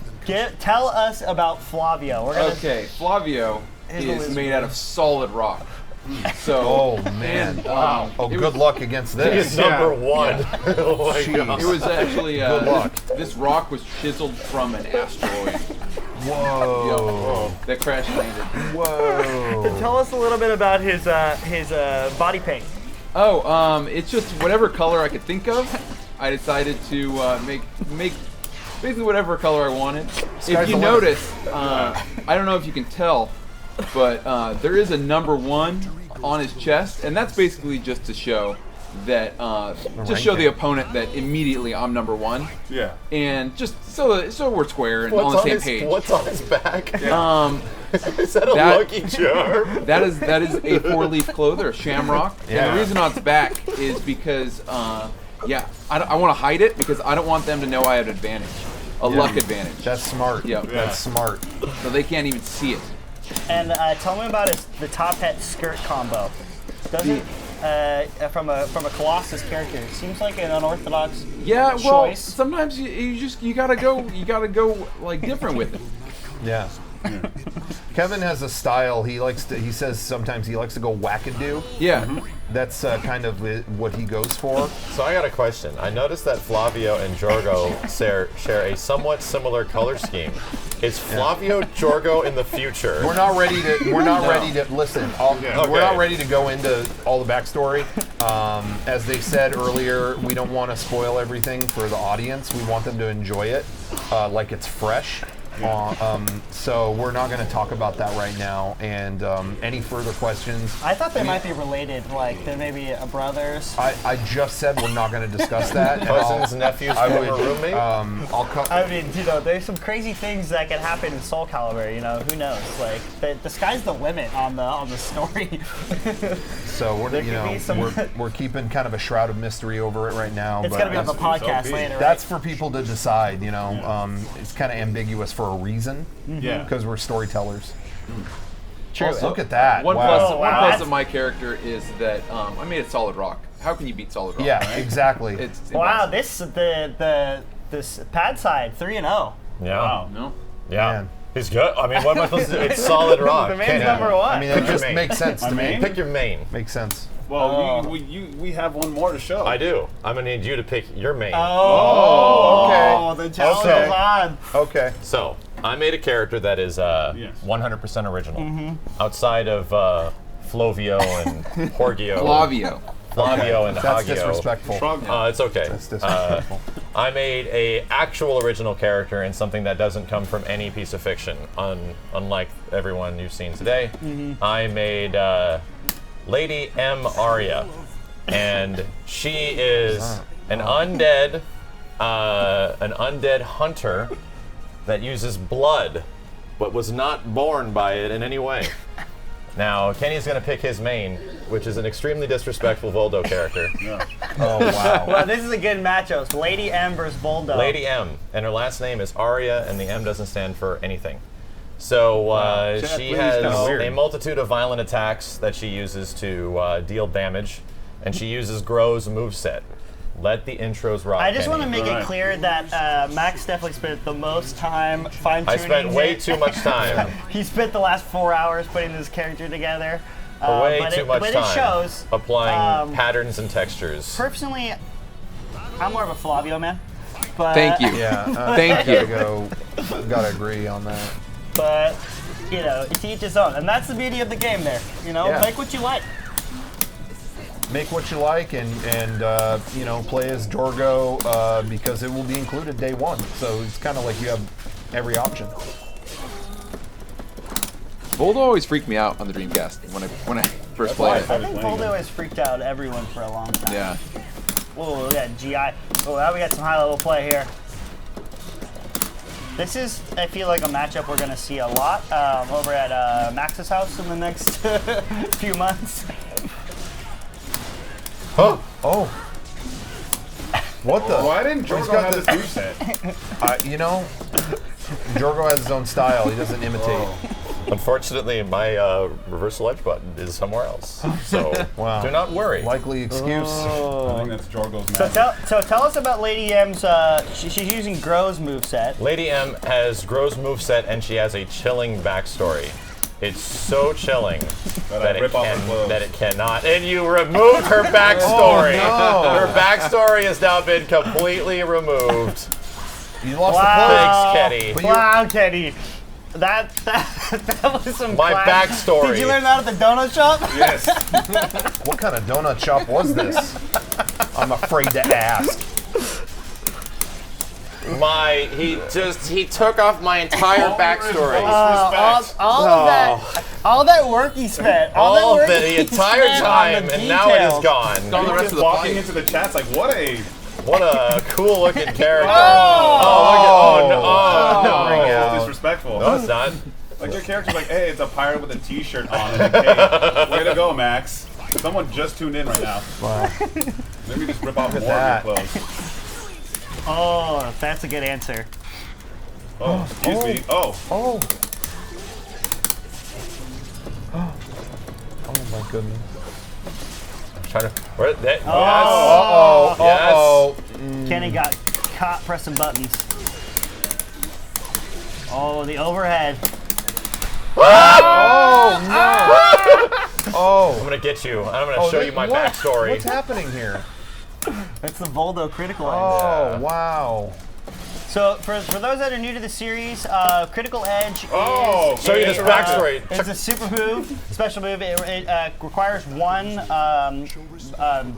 tell us about Flavio. We're gonna, Okay, Flavio Here's the is lizard. made out of solid rock. So, Oh man. wow. Oh, good luck against He this. is number one. Oh my God. It was actually Good luck. this rock was chiseled from an asteroid Whoa. that crash landed. Whoa. tell us a little bit about his body paint. Oh, it's just whatever color I could think of. I decided to make basically whatever color I wanted. Sky's If you the limit. notice, I don't know if you can tell, but there is a number 1 on his chest, and that's basically just to show that just show the opponent that immediately I'm number one. Yeah. And just so we're square and on the same page. What's on his back? Is that a lucky charm? That is a 4-leaf clover, a shamrock. Yeah. And the reason on its back is because I want to hide it because I don't want them to know I have an advantage, a luck advantage. That's smart. Yeah. That's smart. So they can't even see it. And tell me about the top hat skirt combo. Doesn't from a Colossus character, it seems like an unorthodox choice. Sometimes you gotta go like different with it. Yeah. Kevin has a style. He says sometimes he likes to go wackadoo. Yeah. That's kind of what he goes for. So I got a question. I noticed that Flavio and Jorgo share a somewhat similar color scheme. Is Flavio Jorgo in the future? We're not ready to. We're not ready to listen. We're not ready to go into all the backstory. As they said earlier, we don't want to spoil everything for the audience. We want them to enjoy it like it's fresh. So we're not going to talk about that right now. And any further questions? I thought they might be related, like there may be brothers. I just said we're not going to discuss that. Cousins, nephews, former roommate. I mean, there's some crazy things that can happen in Soul Calibur. Who knows? Like the sky's the limit on the story. So we're keeping kind of a shroud of mystery over it right now. It's gonna be on the podcast later. Right? That's for people to decide. It's kind of ambiguous for a reason. Yeah. Because we're storytellers. True. Also, look at that. One wow. plus of my character is that I made it solid rock. How can you beat solid rock? Yeah, exactly. It's wow, this pad side 3-0. Yeah. Wow. No. Yeah. Man. He's good. I mean, what am I supposed to do? It's solid rock. The main's number one. I mean, that just makes sense to me. Pick your main. Makes sense. Well, we have one more to show. I do. I'm gonna need you to pick your main. Oh, okay. The challenge is on. Okay. So I made a character that is 100% original, outside of Flovio and Horgio. Flavio and That's Hagio. disrespectful. It's okay. That's disrespectful. I made a actual original character and something that doesn't come from any piece of fiction, unlike everyone you've seen today. I made Lady M. Aria, and she is an undead hunter that uses blood, but was not born by it in any way. Now, Kenny's going to pick his main, which is an extremely disrespectful Voldo character. Oh, wow. Well, this is a good matchup. Lady M versus Voldo. Lady M, and her last name is Aria, and the M doesn't stand for anything. So she has a multitude of violent attacks that she uses to deal damage, and she uses Gro's moveset. Let the intros rock. I just want to Kenny. make it clear that Max definitely spent the most time fine-tuning. I spent way too much time. He spent the last 4 hours putting this character together. Way too much but time. It shows. Applying patterns and textures. Personally, I'm more of a Flavio man. But Thank you. Yeah. Thank you. Gotta agree on that. But it's each his own, and that's the beauty of the game. There, make what you like. Make what you like, and play as Jorgo because it will be included day one. So it's kind of like you have every option. Voldo always freaked me out on the Dreamcast when I first played it. I think Voldo has freaked out everyone for a long time. Yeah. Whoa, we got GI. Oh, now we got some high-level play here. This is, I feel like, a matchup we're going to see a lot over at Max's house in the next few months. Oh. What the? Why didn't Jorgo have this moveset? Jorgo has his own style. He doesn't imitate. Unfortunately, my reversal edge button is somewhere else. So do not worry. Likely excuse. I think that's Jorgo's magic. So tell us about Lady M's. She's using Gro's moveset. Lady M has Gro's moveset, and she has a chilling backstory. It's so chilling that it cannot. And you removed her backstory. Oh, no. Her backstory has now been completely removed. You lost Thanks, Kenny. Wow, Kenny. That was some My backstory. Did you learn that at the donut shop? Yes. What kind of donut shop was this? I'm afraid to ask. He took off my entire backstory. All of that. All that work he spent. All that All work of it he the entire spent on time, the and now it is details. gone. Gone the rest Just of the walking fight. into the chats like, what a... What a cool looking character. Oh, look at, oh no. Bring Oh, out. It's disrespectful. no, it's not. Like your character's like, hey, it's a pirate with a t-shirt on and a cape. Way to go, Max. Someone just tuned in right now. Wow. Maybe just rip off more that. of your clothes. Oh, that's a good answer. Oh, excuse me. Oh. Oh. Oh my goodness. Trying to. Where, that, Uh-oh. Yes. Uh-oh. Kenny got caught pressing buttons. Oh, the overhead. Oh no. Oh. I'm gonna get you. I'm gonna show you my what? backstory. What's happening here? That's the Voldo critical edge. Oh, wow. So for those that are new to the series, Critical Edge is Show you this backstory. It's a super move, special move. It requires one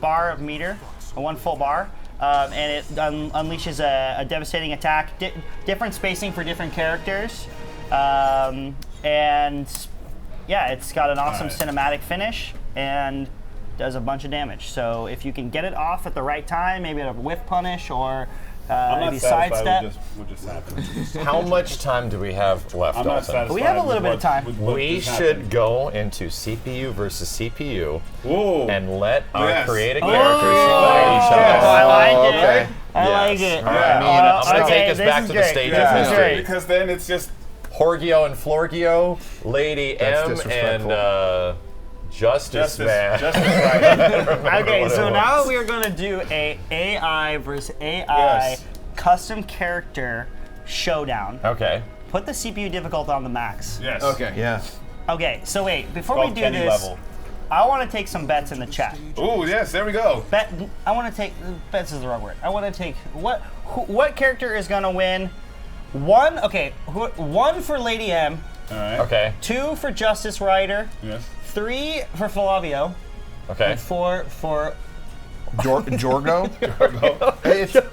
bar of meter, one full bar, and it unleashes a devastating attack. Different spacing for different characters, and yeah, it's got an awesome cinematic finish and does a bunch of damage. So if you can get it off at the right time, maybe a whiff punish or maybe sidestep. What just happened. How much time do we have left, I'm not Dalton? satisfied. We have a little with bit of time. with what We just should happened. go into CPU versus CPU Whoa. and let our Yes. creative Oh, characters fight each yes. other. I like it. okay. I Yes. like it. All right. I mean, I'm gonna okay, take us this back is to the great. stage This of is history. great. Because then it's just... Horgio and Florgio, Lady That's M, disrespectful. and Justice Man. Justice, right. Okay, what so it now was. we are going to do a AI versus AI Yes. custom character showdown. Okay. Put the CPU difficulty on the max. Yes. Okay. Yeah. Okay, so wait, before Called we do Kenny this, level. I want to take some bets in the chat. Ooh, yes, there we go. I want to take bets is the wrong word. I want to take what character is going to win? One for Lady M, All right. Okay. 2 for Justice Rider, Yes. 3 for Flavio, Okay. and 4 for Jorgo?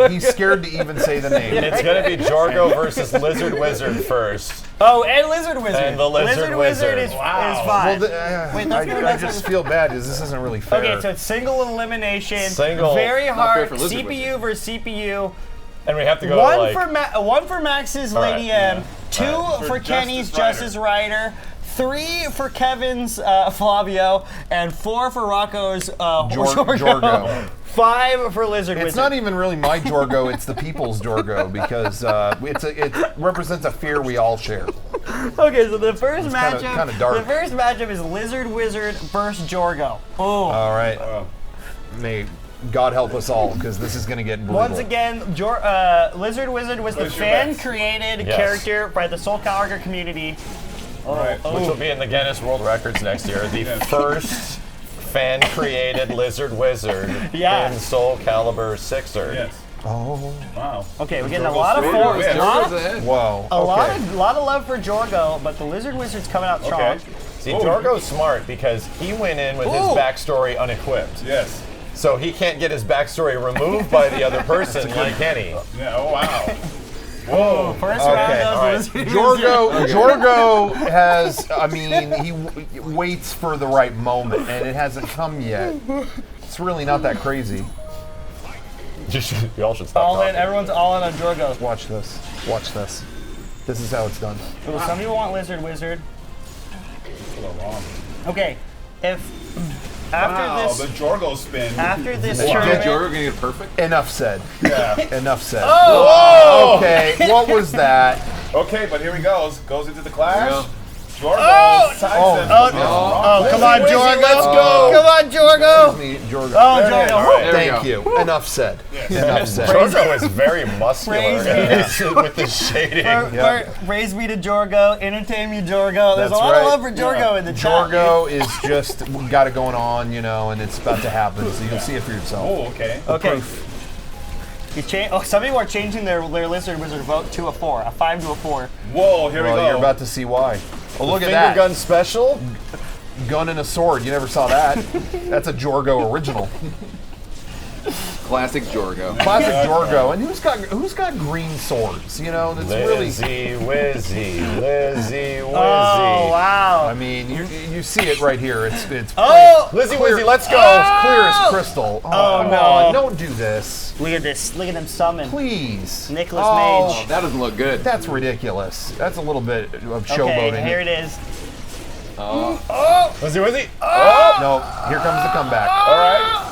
He's scared to even say the name. It's gonna be Jorgo versus Lizard Wizard first. Oh, and Lizard Wizard. And the Lizard Wizard. is Wow. is Well, fine. Wait, that's gonna I mess just up- feel bad because this isn't really fair. Okay, so it's single elimination. Single. Very Not hard. fair for Lizard CPU versus CPU. And we have to go One like. for one for Max's All right, Lady M. 2 All right. for For Kenny's Justice Justice Rider. 3 for Kevin's Flavio, and 4 for Rocco's Jorgo. 5 for Lizard Wizard. It's not even really my Jorgo, it's the people's Jorgo because it represents a fear we all share. Okay, so the first It's matchup. kinda dark. The first matchup is Lizard Wizard versus Jorgo. Oh. All right. May God help us all because this is going to get brutal. Once again, Lizard Wizard was the Place your bets. fan-created Yes. character by the Soul Calibur community. Right. Which will be in the Guinness World Records next year. The first fan-created Lizard Wizard Yeah. in Soul Calibur 6er. Yes. Oh. Wow. Okay, we're getting a Jorgo's lot of three. fours. Yeah. A lot Jorgo's of, ahead. Whoa. a lot Okay. of love for Jorgo, but the Lizard Wizard's coming out strong. Okay. See, Jorgo's smart because he went in with his Ooh. backstory unequipped. Yes. So he can't get his backstory removed by the other person like Kenny. Yeah, oh wow. Whoa. First Okay, round all goes right. Lizard Jorgo has, I mean, he waits for the right moment, and it hasn't come yet. It's really not that crazy. You all should stop All in, talking. everyone's all in on Jorgo. Watch this. Watch this. This is how it's done. Ooh, some people want Lizard Wizard. Okay, if Wow, the Jorgo spin. after this Is tournament, Jorgo gonna get perfect? Enough said. Yeah. Enough said. Oh! Okay, what was that? Okay, but here he goes. Goes into the clash. There you Jorgo. Oh! sidesteps. Oh, come on, Wizzy, Jorgo! let's go. Come on, Jorgo! Jorgo. Oh, There it is. Jorgo! All right. There we Thank go. you. Enough said. Enough said. Jorgo is very muscular Praise with the shading. Raise me to Jorgo, entertain me, Jorgo. There's That's a lot right. of love for Jorgo in the chat. Jorgo is just got it going on, you know, and it's about to happen, so you'll see it for yourself. Oh, okay. Okay. Some people are changing their Lizard Wizard vote to a 4, a 5 to a 4. Whoa, here we Well, go. you're about to see why. Oh, look at Finger that. gun special? Gun and a sword. You never saw that. That's a Jorgo original. Classic Jorgo. Classic Jorgo. And who's got green swords? You know, that's Lizzie Wizzy, Lizzie Wizzy. Oh wow! I mean, you see it right here. It's Lizzie clear, Wizzy, let's go. It's clear as crystal. Oh, come no. on, don't do this. Look at this. Look at them summon. Please. Nicholas Oh, Mage. That doesn't look good. That's ridiculous. That's a little bit of Okay, showboating. here it is. Lizzie Wizzy. No, here comes the comeback. All right.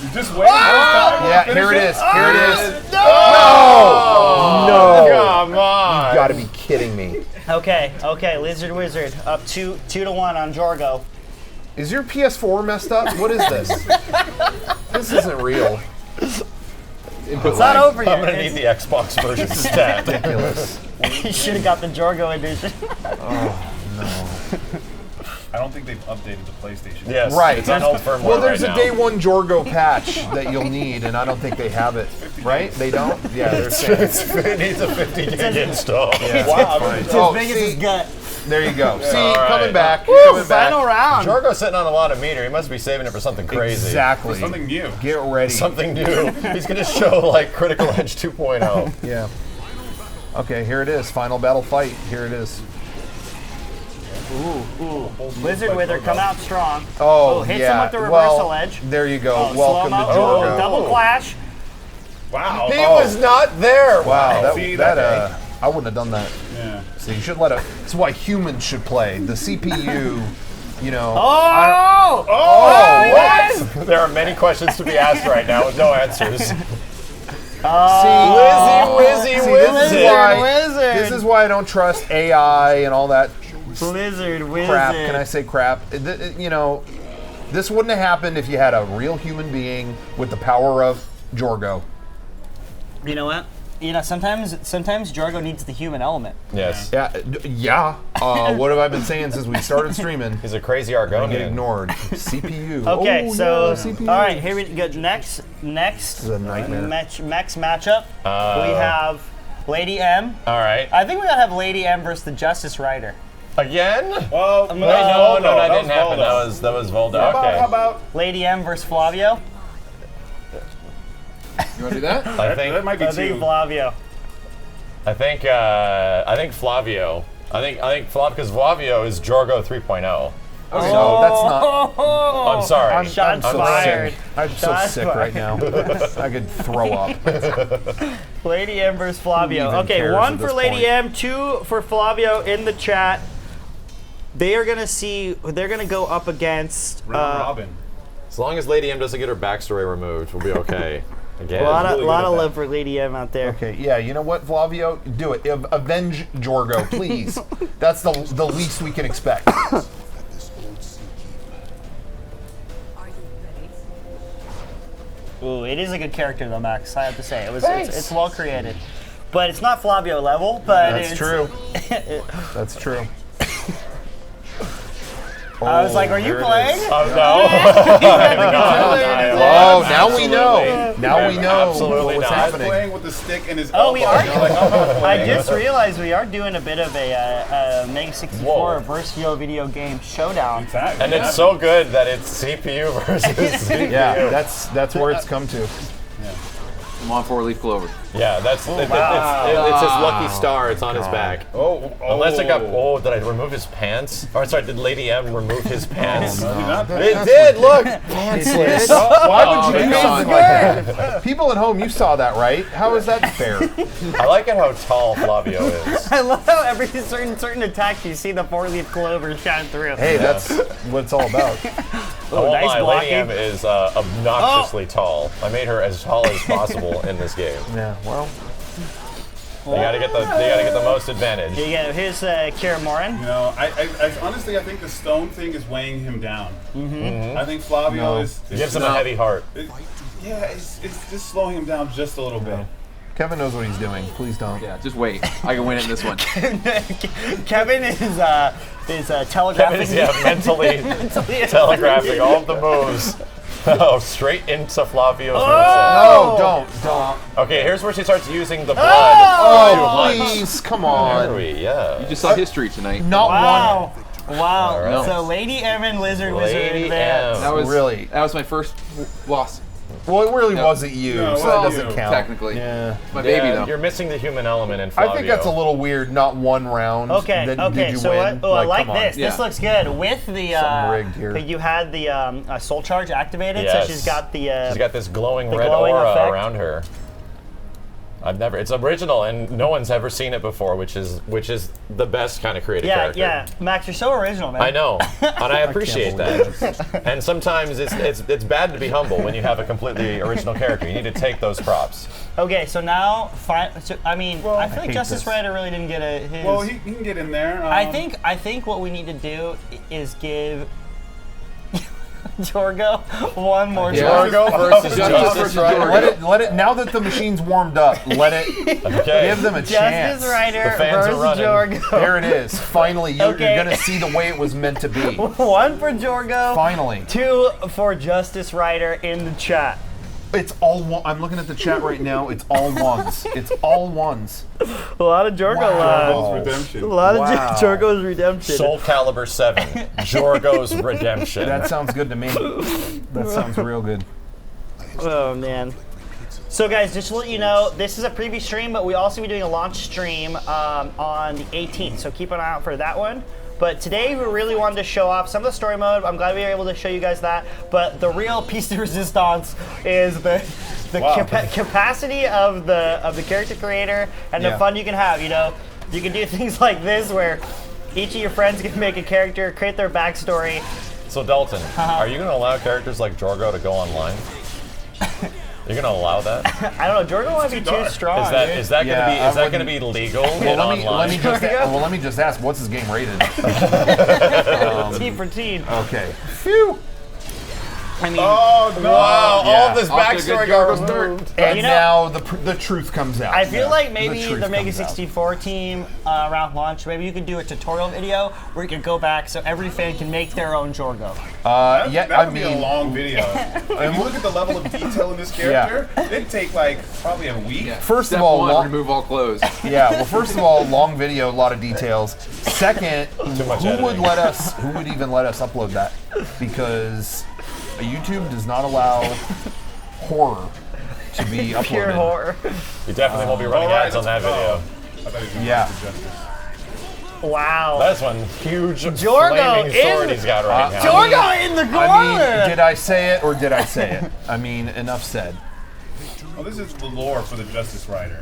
You just wait. Yeah, here it is. Here it is. No! No! Come on! You gotta be kidding me. Okay, Lizard Wizard up 2-1 on Jorgo. Is your PS4 messed up? What is this? This isn't real. It's not over yet. I'm gonna need the Xbox version stat. Ridiculous. You should have got the Jorgo edition. Oh, no. I don't think they've updated the PlayStation. Yes, Right. it's on old firmware Well, there's right a now. day one Jorgo patch that you'll need, and I don't think they have it. Right? They don't? Yeah, they're saying. It needs a 50 gig install. Yeah. Wow. It's Oh, as big as see? his gut. There you go. See, All right. coming back. Woo, Coming back. final round. Jorgo's sitting on a lot of meter. He must be saving it for something crazy. Exactly. Something new. Get ready. Something new. He's gonna show like Critical Edge 2.0. Yeah. Okay, here it is. Final battle fight. Here it is. Ooh. Lizard Wither come out strong. Oh, hits yeah. him with the reversal well, edge. There you go. Oh, Welcome to slow-mo. Jorgo. Double clash. Wow. He was not there. Wow, See, that I wouldn't have done that. Yeah. So you should let it. That's why humans should play. The CPU, you know. What? There are many questions to be asked right now with no answers. See, Lizzie Wizzy. this is why I don't trust AI and all that Lizard Wizard. crap. Can I say crap? You know, this wouldn't have happened if you had a real human being with the power of Jorgo. You know what? You know, sometimes Jorgo needs the human element. Yes. Yeah. What have I been saying since we started streaming? He's a crazy I get Argonian. ignored. CPU. Okay, Oh, so yeah, CPU. all right, here we go. Next is a nightmare. next matchup. We have Lady M. All right. I think we gotta have Lady M versus the Justice Rider. Again? Well, Wait, no, that didn't happen. Voldo. That was Voldo. How Okay. about Lady M versus Flavio. You want to do that? I think that might be I think two. Flavio. I think Flavio. I think because Flavio is Jorgo 3.0. No, that's not. I'm sorry. I'm Shots so fired. sick. I'm so Shots sick fired. right now. I could throw up. Lady M versus Flavio. even Okay, cares 1 at for this Lady point? M, 2 for Flavio in the chat. They are gonna see. They're gonna go up against. Robin. As long as Lady M doesn't get her backstory removed, we'll be okay. Again. A lot really good at of that. love for Lady M out there. Okay, yeah, you know what, Flavio? Do it. Avenge Jorgo, please. That's the least we can expect. Ooh, it is a good character though, Max. I have to say, it's well created, but it's not Flavio level. But That's it's, true. That's true. I was like, are you there it playing? is. Oh no! Oh, now we know. Now we know Absolutely what's not. happening. Playing with the stick in his Oh, elbow. we are. You're like, I'm not I playing. just realized we are doing a bit of a Mega 64 Whoa. Versio video game showdown. Exactly. And it's so good that it's CPU versus CPU. Yeah, that's where it's come to. I'm on 4-leaf clover. Yeah, that's it's his lucky star. It's on his back. Unless it got. Oh, did I remove his pants? Or sorry, did Lady M remove his pants? It did. Look, pantsless. Why would you do come something on. like that? People at home, you saw that, right? How is that fair? I like it how tall Flavio is. I love how every certain attacks you see the 4-leaf clover shine through. Hey, that's what it's all about. I won't nice lie, Lady blocking. M is obnoxiously tall. I made her as tall as possible in this game. Yeah, well. They gotta get the most advantage. You get his Kira Morin. You know, I honestly, I think the stone thing is weighing him down. I think Flavio is Gives him a heavy heart. it's just slowing him down just a little bit. Kevin knows what he's doing. Please don't. Yeah, just wait. I can win in this one. Kevin is telegraphing. Kevin is mentally telegraphing all of the moves. Oh, straight into Flavio's moveset. No, don't. Okay, here's where she starts using the blood. Oh, please, come There on. we, yeah. You just saw history tonight. Not Wow. Wow. right. So Lady M and Lizard Wizard Lady advance. M. That was Really? That was my first loss. Well, it really wasn't you, No, so well, that doesn't you, count. technically. Yeah. My baby, though. You're missing the human element in Flavio. I think that's a little weird. Not one round. Okay, Then okay. Did you So win? what? Oh, I like come on. this. This looks good with the. Something rigged here. You had the soul charge activated, Yes. so she's got the. She's got this glowing the red glowing aura effect. around her. It's original, and no one's ever seen it before, which is the best kind of creative character. Yeah, Max, you're so original, man. I know, and I appreciate that. And sometimes it's bad to be humble when you have a completely original character. You need to take those props. Okay, so now, I feel like Justice this. Rider really didn't get his. Well, he can get in there. I think what we need to do is give Jorgo one more try. Jorgo versus Justice Rider. Let it. Now that the machine's warmed up, let it. Give them a chance. Justice Rider The fans are versus running. Jorgo. There it is. Finally, you're Okay. gonna see the way it was meant to be. One for Jorgo. Finally. 2 for Justice Rider in the chat. It's all one. I'm looking at the chat right now. It's all ones. It's all ones. A lot of Jorgo love. Redemption. A lot Wow. of Jorgo's redemption. Soul Calibur 7, Jorgo's redemption. That sounds good to me. That sounds real good. Oh man. So guys, just to let you know, this is a preview stream, but we also be doing a launch stream on the 18th. So keep an eye out for that one. But today we really wanted to show off some of the story mode. I'm glad we were able to show you guys that. But the real piece de resistance is the capacity of the character creator and the fun you can have. You know, you can do things like this where each of your friends can make a character, create their backstory. So Dalton, are you going to allow characters like Jorgo to go online? You're going to allow that? I don't know, Jorgo might be too strong. Is that going to be legal in online? Let me just ask. What's his game rated? T for teen. Okay. Phew. I mean, Wow! All of this Off to a backstory good got Jorgo's removed. And You know- now the truth comes out. I feel like The maybe truth the Mega comes out. 64 team around launch, maybe you could do a tutorial video where you can go back so every fan can make their own Jorgo. Yeah, that I would be a mean, long video. If you look at the level of detail in this character, it'd take like probably a week. first Step of all, one, remove all clothes. first of all, long video, a lot of details. Second, much who would editing. who would even let us upload that? Because YouTube does not allow horror to be uploaded. Pure horror. You definitely won't be running ads on that video. I thought he was gonna Yeah. do Justice. Wow. That's one huge Jorgo flaming sword in- he's got right now. Jorgo in the corner! I mean, did I say it or did I say it? I mean, enough said. Well, this is the lore for the Justice Rider.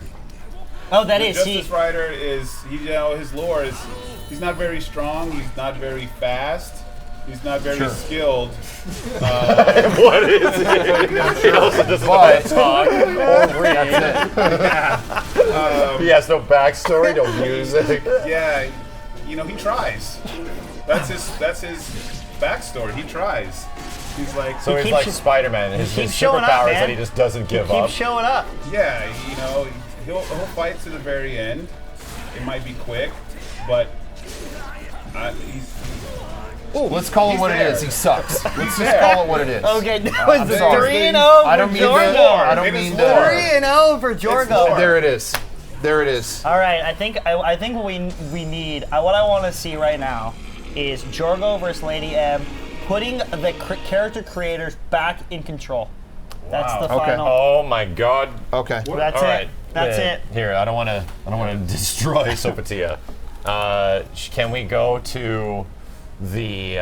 Oh, that The is Justice Rider is his lore is he's not very strong. He's not very fast. He's not very skilled. What is it? He also doesn't know how to talk or read. He has no backstory, no music. Yeah, you know he tries. That's his backstory. He tries. He's like So he's keeps like sh- Spider-Man. His keeps showing up, superpower is man. that he just doesn't give Keep up. showing up. yeah, you know he'll fight to the very end. It might be quick, but he's Let's call it what it there. is. He sucks. Let's just there. call it what it is. Okay, that was I'm sorry. 3-0 I for don't mean to. Jorgo. I don't It is mean lore. to. 3-0 for Jorgo. lore. There it is. There it is. All right, I think what we need, what I want to see right now is Jorgo versus Lady M, putting the character creators back in control. That's the Okay. final. Oh my God! Okay. That's All it. right. That's it. Here, I don't want to destroy Sopatia. Can we go to the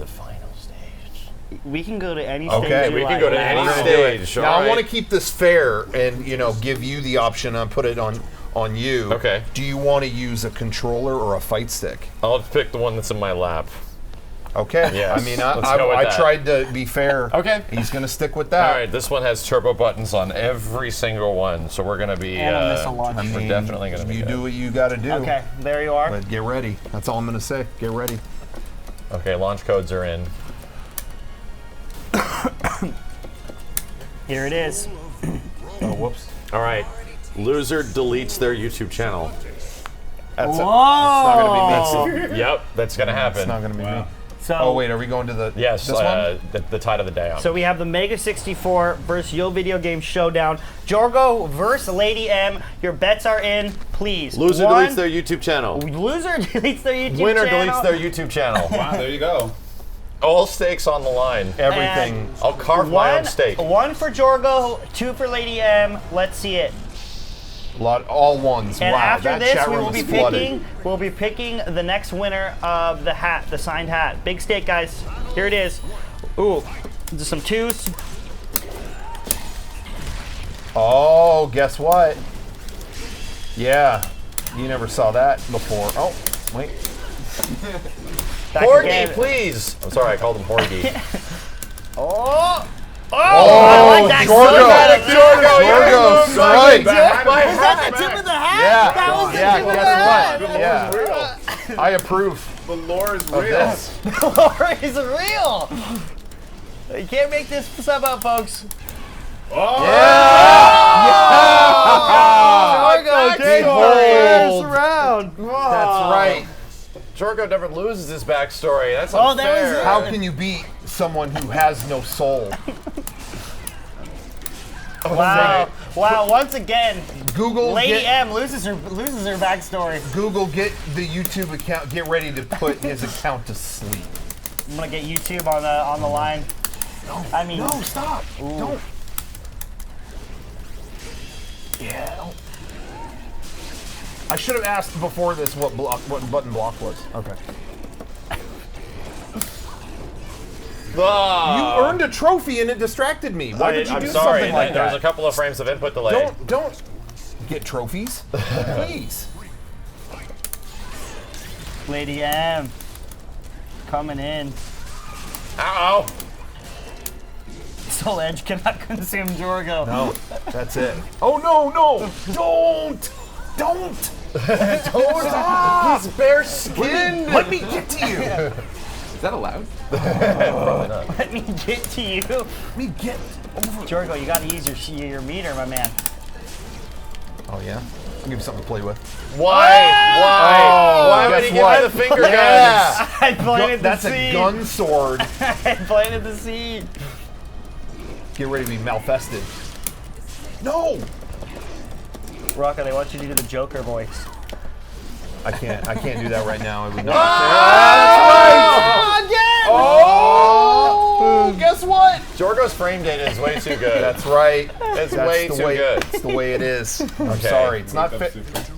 final stage? We can go to any stage. Okay, you we can like, go to man. any We're gonna do it. stage. Now all I want to right. keep this fair and give you the option and put it on you. Okay. Do you want to use a controller or a fight stick? I'll pick the one that's in my lap. Okay. Yes, I mean, let's go with I that. tried to be fair. Okay. He's going to stick with that. All right, this one has turbo buttons on every single one, so we're gonna be. And a missile launcher. I We're mean, definitely gonna be. you good. do what you got to do. Okay, there you are. But get ready. That's all I'm going to say. Get ready. Okay, launch codes are in. Here it is. Oh, whoops. All right, loser deletes their YouTube channel. That's Whoa! not going to be me. Yep, that's gonna happen. It's not going to be me. So, Oh, wait. Are we going to the Yes, this one? the tide of the day. So we have the Mega 64 versus Yo Video Game Showdown. Jorgo versus Lady M. Your bets are in, please. Loser One, deletes their YouTube channel. Loser deletes their YouTube Winner channel. deletes their YouTube channel. wow. There you go. All stakes on the line. Everything. And I'll carve my own steak. One for Jorgo, 2 for Lady M. Let's see it. All ones. And wow, after that this, chat we room will be is flooded. picking the next winner of the hat, the signed hat. Big stake, guys. Here it is. Ooh, just some 2s. Oh, guess what? Yeah, you never saw that before. Oh, wait. Porgy, please. I'm sorry, I called him Porgy. Oh, Oh, I like that. Jorgo, right. My Is that the tip of the hat? Yeah, That was the tip of the guess hat. what? Yeah, I approve. The lore is of real. this. The lore is real. You can't make this stuff up, folks. Oh! Jorgo, take Behold. first round. That's right. Jorgo never loses his backstory. That's Oh, unfair. that was it. How can you beat someone who has no soul? Wow. Wow, once again, Google Lady M loses her backstory. Google, get the YouTube account. Get ready to put his account to sleep. I'm gonna get YouTube on the line. No, I mean, no, stop. Ooh. Don't. Yeah. Don't. I should have asked before this what button block was. Okay. You earned a trophy and it distracted me. Why did you I'm do sorry. something like There was that? a couple of frames of input delay. Don't get trophies, please. Lady M coming in. Ow! Soul Edge cannot consume Jorgo. No, that's it. Oh no, don't. He's bare skinned. Let me get to you. Is that allowed? Probably not. Let me get to you. Let me get over. Jorgo, you gotta use your meter, my man. Oh yeah. I'll give you something to play with. Why? Why would guess he give what? me the finger guns? Yeah. I planted That's the a seed. gun sword. I planted the seed. Get ready to be malfested. No. Rocco, they want you to do the Joker voice. I can't do that right now. It would not. Oh, guess what? Jorgo's frame data is way too good. That's right. It's way too good. It's the way it is. I'm Okay. sorry. It's not fit.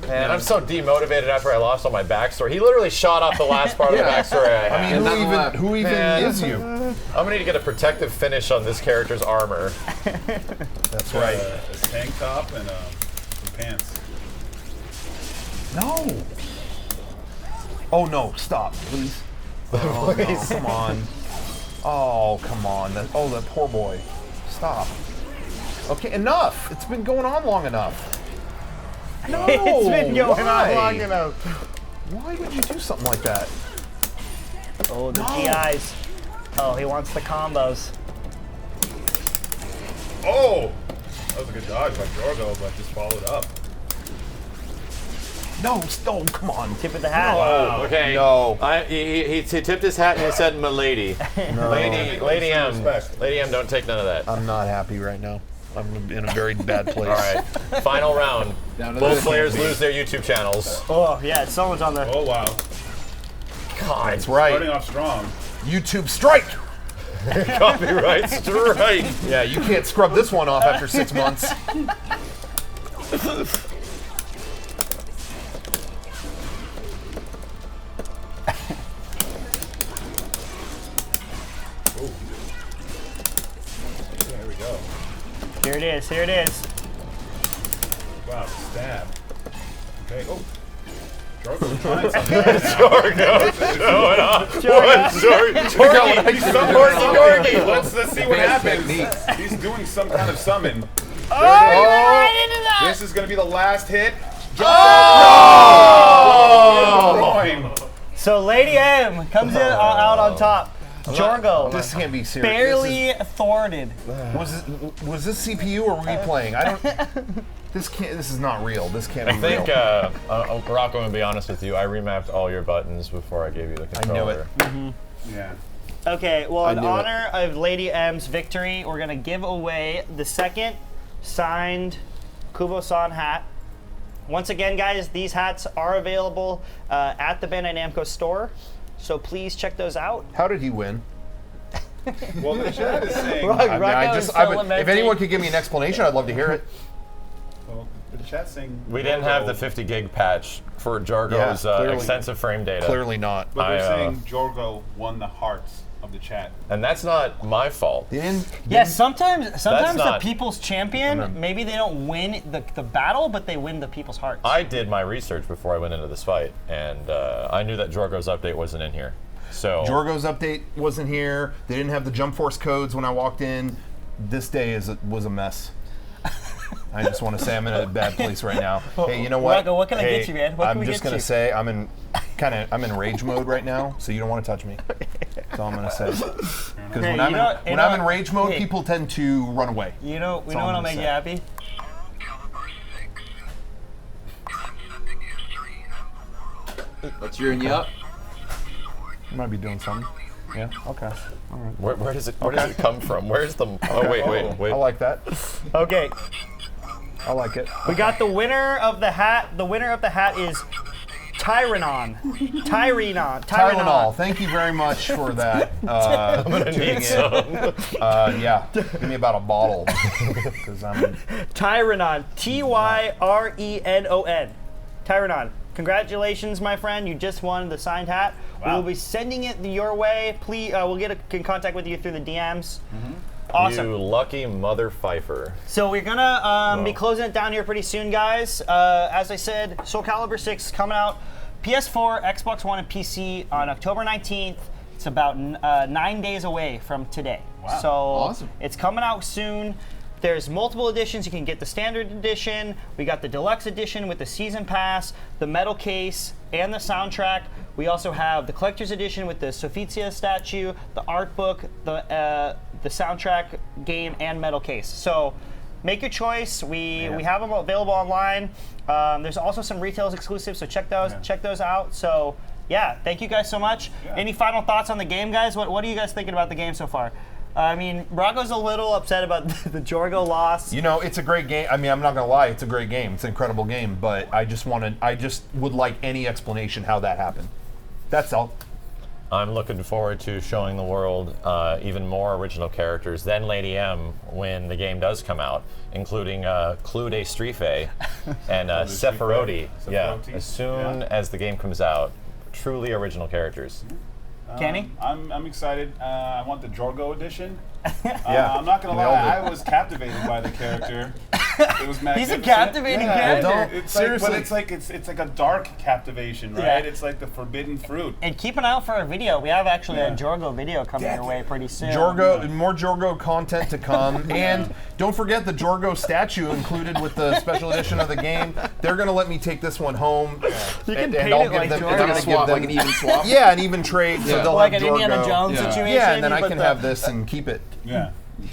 Man, I'm so demotivated after I lost all my backstory. He literally shot off the last part of the backstory I had. I mean, who even Man. is you? I'm gonna need to get a protective finish on this character's armor. That's right. A tank top and some pants. No. Oh no! Stop, please. Oh, no, come on. Oh, come on. That poor boy. Stop. Okay, enough. It's been going on long enough. No. It's been going why? on long enough. Why would you do something like that? Oh, the GIs. Oh, he wants the combos. Oh! That was a good dodge by Jorgo, but just followed up. No, come on. Tip of the hat. Oh, okay. No. He tipped his hat and he said, "Milady." No. Lady M. Respect. Lady M, don't take none of that. I'm not happy right now. I'm in a very bad place. All right. Final round. Down to Both the- players lose their YouTube channels. Oh, yeah, someone's on the... Oh wow. God. That's right. Starting off strong. YouTube strike. Copyright strike. Yeah, you can't scrub this one off after 6 months. There we go. Here it is, here it is. Wow, stab. Okay. Oh. Jorgo's trying something. Jorgo showing off. Jorgo. Let's see what happens. He's doing some kind of summon. This is going to be the last hit. So Lady M comes in out on top. Jorgo, This can't be serious. barely thwarted. Was this CPU or were we playing? I don't. This is not real. This can't I be think, real. Rocco, I'm going to be honest with you. I remapped all your buttons before I gave you the controller. I knew it. Yeah. Okay, well, in knew honor of Lady M's victory, we're going to give away the second signed Kubo-san hat. Once again, guys, these hats are available at the Bandai Namco store, so please check those out. How did he win? Well, the chat is saying. If anyone could give me an explanation, I'd love to hear it. Well, the chat's saying. We didn't have the 50 gig patch for Jorgo's extensive frame data. Clearly not. But they're saying Jorgo won the hearts of the chat. And that's not my fault. Yes, sometimes the people's champion, maybe they don't win the battle, but they win the people's hearts. I did my research before I went into this fight, and I knew that Jorgo's update wasn't in here. So Jorgo's update wasn't here. They didn't have the jump force codes when I walked in. This day was a mess. I just want to say I'm in a bad place right now. Hey, you know what? Rocco, what can I get you, man? What can I'm we just get gonna you? say I'm in rage mode right now, so you don't want to touch me. That's all I'm gonna say. Because when I'm in rage mode, people tend to run away. You know what'll make you happy? Let's cheering you up. You might be doing something. Yeah. Okay. All right. Where does it come from? Where's the? Oh wait. I like that. Okay. I like it. We got the winner of the hat. The winner of the hat is Tyrannon. Tylenol. Thank you very much for that. I'm gonna need some. Yeah. Give me about a bottle. Because I'm. Tyrannon. Tyrenon. Tyrannon. Congratulations, my friend. You just won the signed hat. Wow. We will be sending it your way. Please, we'll get in contact with you through the DMs. Awesome. You lucky mother Pfeiffer. So we're gonna be closing it down here pretty soon, guys. As I said, Soul Calibur 6 coming out PS4, Xbox One, and PC on October 19th. It's about 9 days away from today. Wow. So awesome. It's coming out soon. There's multiple editions. You can get the standard edition. We got the deluxe edition with the season pass, the metal case, and the soundtrack. We also have the collector's edition with the Sofizia statue, the art book, the soundtrack, game, and metal case. So make your choice. We have them available online. There's also some retail exclusives, so check those out. So yeah, thank you guys so much. Yeah. Any final thoughts on the game, guys? What are you guys thinking about the game so far? I mean, Rocco's a little upset about the Jorgo loss. You know, it's a great game. I mean, I'm not gonna lie, it's a great game. It's an incredible game, but I just would like any explanation how that happened. That's all. I'm looking forward to showing the world even more original characters than Lady M when the game does come out, including Clude Strife and Sephiroth. Yeah, as soon as the game comes out, truly original characters. Kenny? I'm excited. I want the Jorgo edition. I'm not gonna lie, I was captivated by the character. It was magnificent. He's a captivating character. Well, Seriously, it's like a dark captivation, right? Yeah. It's like the forbidden fruit. And keep an eye out for a video. We have actually a Jorgo video coming your way pretty soon. More Jorgo content to come. And don't forget the Jorgo statue included with the special edition of the game. They're going to let me take this one home. You can and paint I'll it give like them, Jorgo. and I'm gonna give them like an even swap? Yeah, an even trade. So they'll like have an Jorgo. Indiana Jones situation. Yeah, and then I but can have this and keep it. Yeah.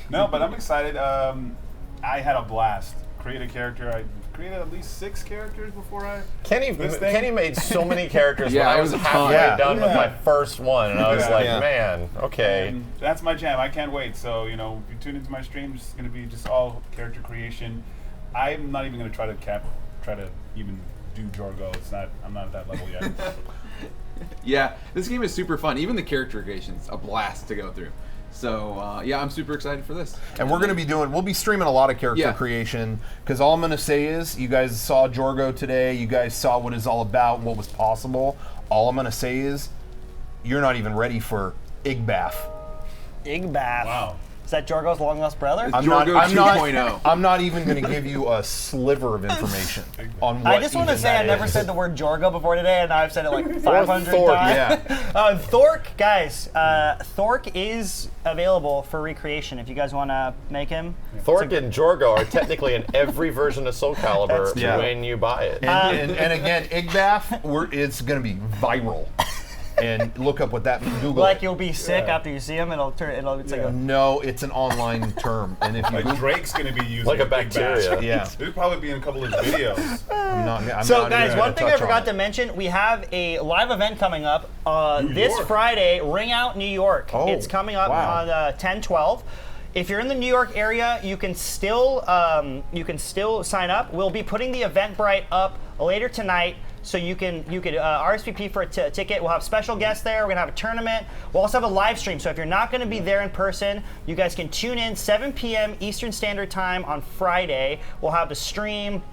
No, but I'm excited. I had a blast. Create a character. I created at least 6 characters before I. Kenny made so many characters when I was halfway done with my first one, and I was like, man, okay. And that's my jam. I can't wait. So, you know, if you tune into my stream, it's going to be just all character creation. I'm not even going to try to even do Jorgo. I'm not at that level yet. Yeah, this game is super fun. Even the character creation's a blast to go through. So yeah, I'm super excited for this. And we'll be streaming a lot of character creation, because all I'm going to say is, you guys saw Jorgo today, you guys saw what it's all about, what was possible. All I'm going to say is, you're not even ready for Igbath. Igbath. Wow. Is that Jorgo's long lost brother? I'm not even going to give you a sliver of information on what I just want to say I never said the word Jorgo before today, and I've said it like 500 Thork, times. yeah. Thork, guys. Thork is available for recreation if you guys want to make him. Thork and Jorgo are technically in every version of Soul Calibur when you buy it. And again, Igbath, it's going to be viral. And look up what that means. Google like it. you'll be sick after you see him. It's like no, it's an online term. And if you Drake's going to be using like a bacteria. Yeah, it'll probably be in a couple of videos. Guys, one thing I forgot to mention: we have a live event coming up this Friday. Ring Out New York. It's coming up on 10/12. If you're in the New York area, you can still sign up. We'll be putting the Eventbrite up later tonight, so you can RSVP for a ticket. We'll have special guests there. We're gonna have a tournament. We'll also have a live stream. So if you're not gonna be there in person, you guys can tune in 7 p.m. Eastern Standard Time on Friday. We'll have the stream.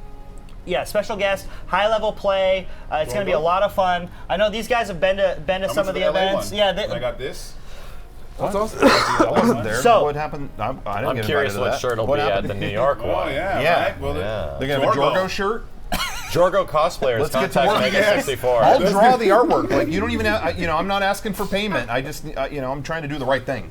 Yeah, special guest, high level play. It's going to be a lot of fun. I know these guys have been to some of the events. One? Yeah, I got this. That's awesome. I wasn't there. So, what happened? I didn't I'm get curious invited to what that. shirt will What be at happened? the New York one. Oh yeah. Yeah. Right? Well, They're gonna have a Jorgo shirt. Jorgo cosplayers, Let's get to contact work. Mega Yes. 64. I'll draw the artwork. Like you don't even have. I'm not asking for payment. I just, I'm trying to do the right thing.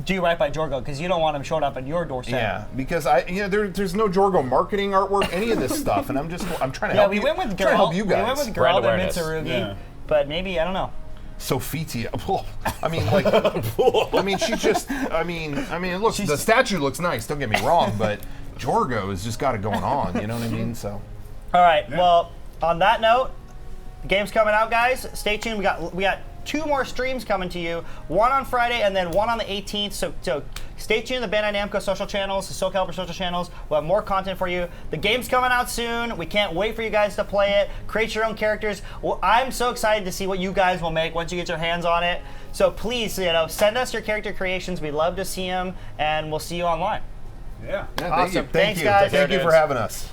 do right by Jorgo because you don't want him showing up at your doorstep. Yeah, because there's no Jorgo marketing artwork, any of this stuff, and I'm trying to Yeah, help we you. went with trying to help you guys. We went with Brand Gerald and awareness. Mitsurugi, but maybe I don't know. Sofitia. I mean, like, I mean, she just, I mean, it looks, the statue looks nice. Don't get me wrong, but Jorgo has just got it going on. You know what I mean? So. All right. Well, on that note, the game's coming out, guys. Stay tuned. We got 2 more streams coming to you. One on Friday and then one on the 18th. So stay tuned to the Bandai Namco social channels, the SOULCALIBUR social channels. We'll have more content for you. The game's coming out soon. We can't wait for you guys to play it. Create your own characters. Well, I'm so excited to see what you guys will make once you get your hands on it. So please, send us your character creations. We'd love to see them, and we'll see you online. Yeah. Awesome. Thank Thanks, you. guys. Thank you for having us.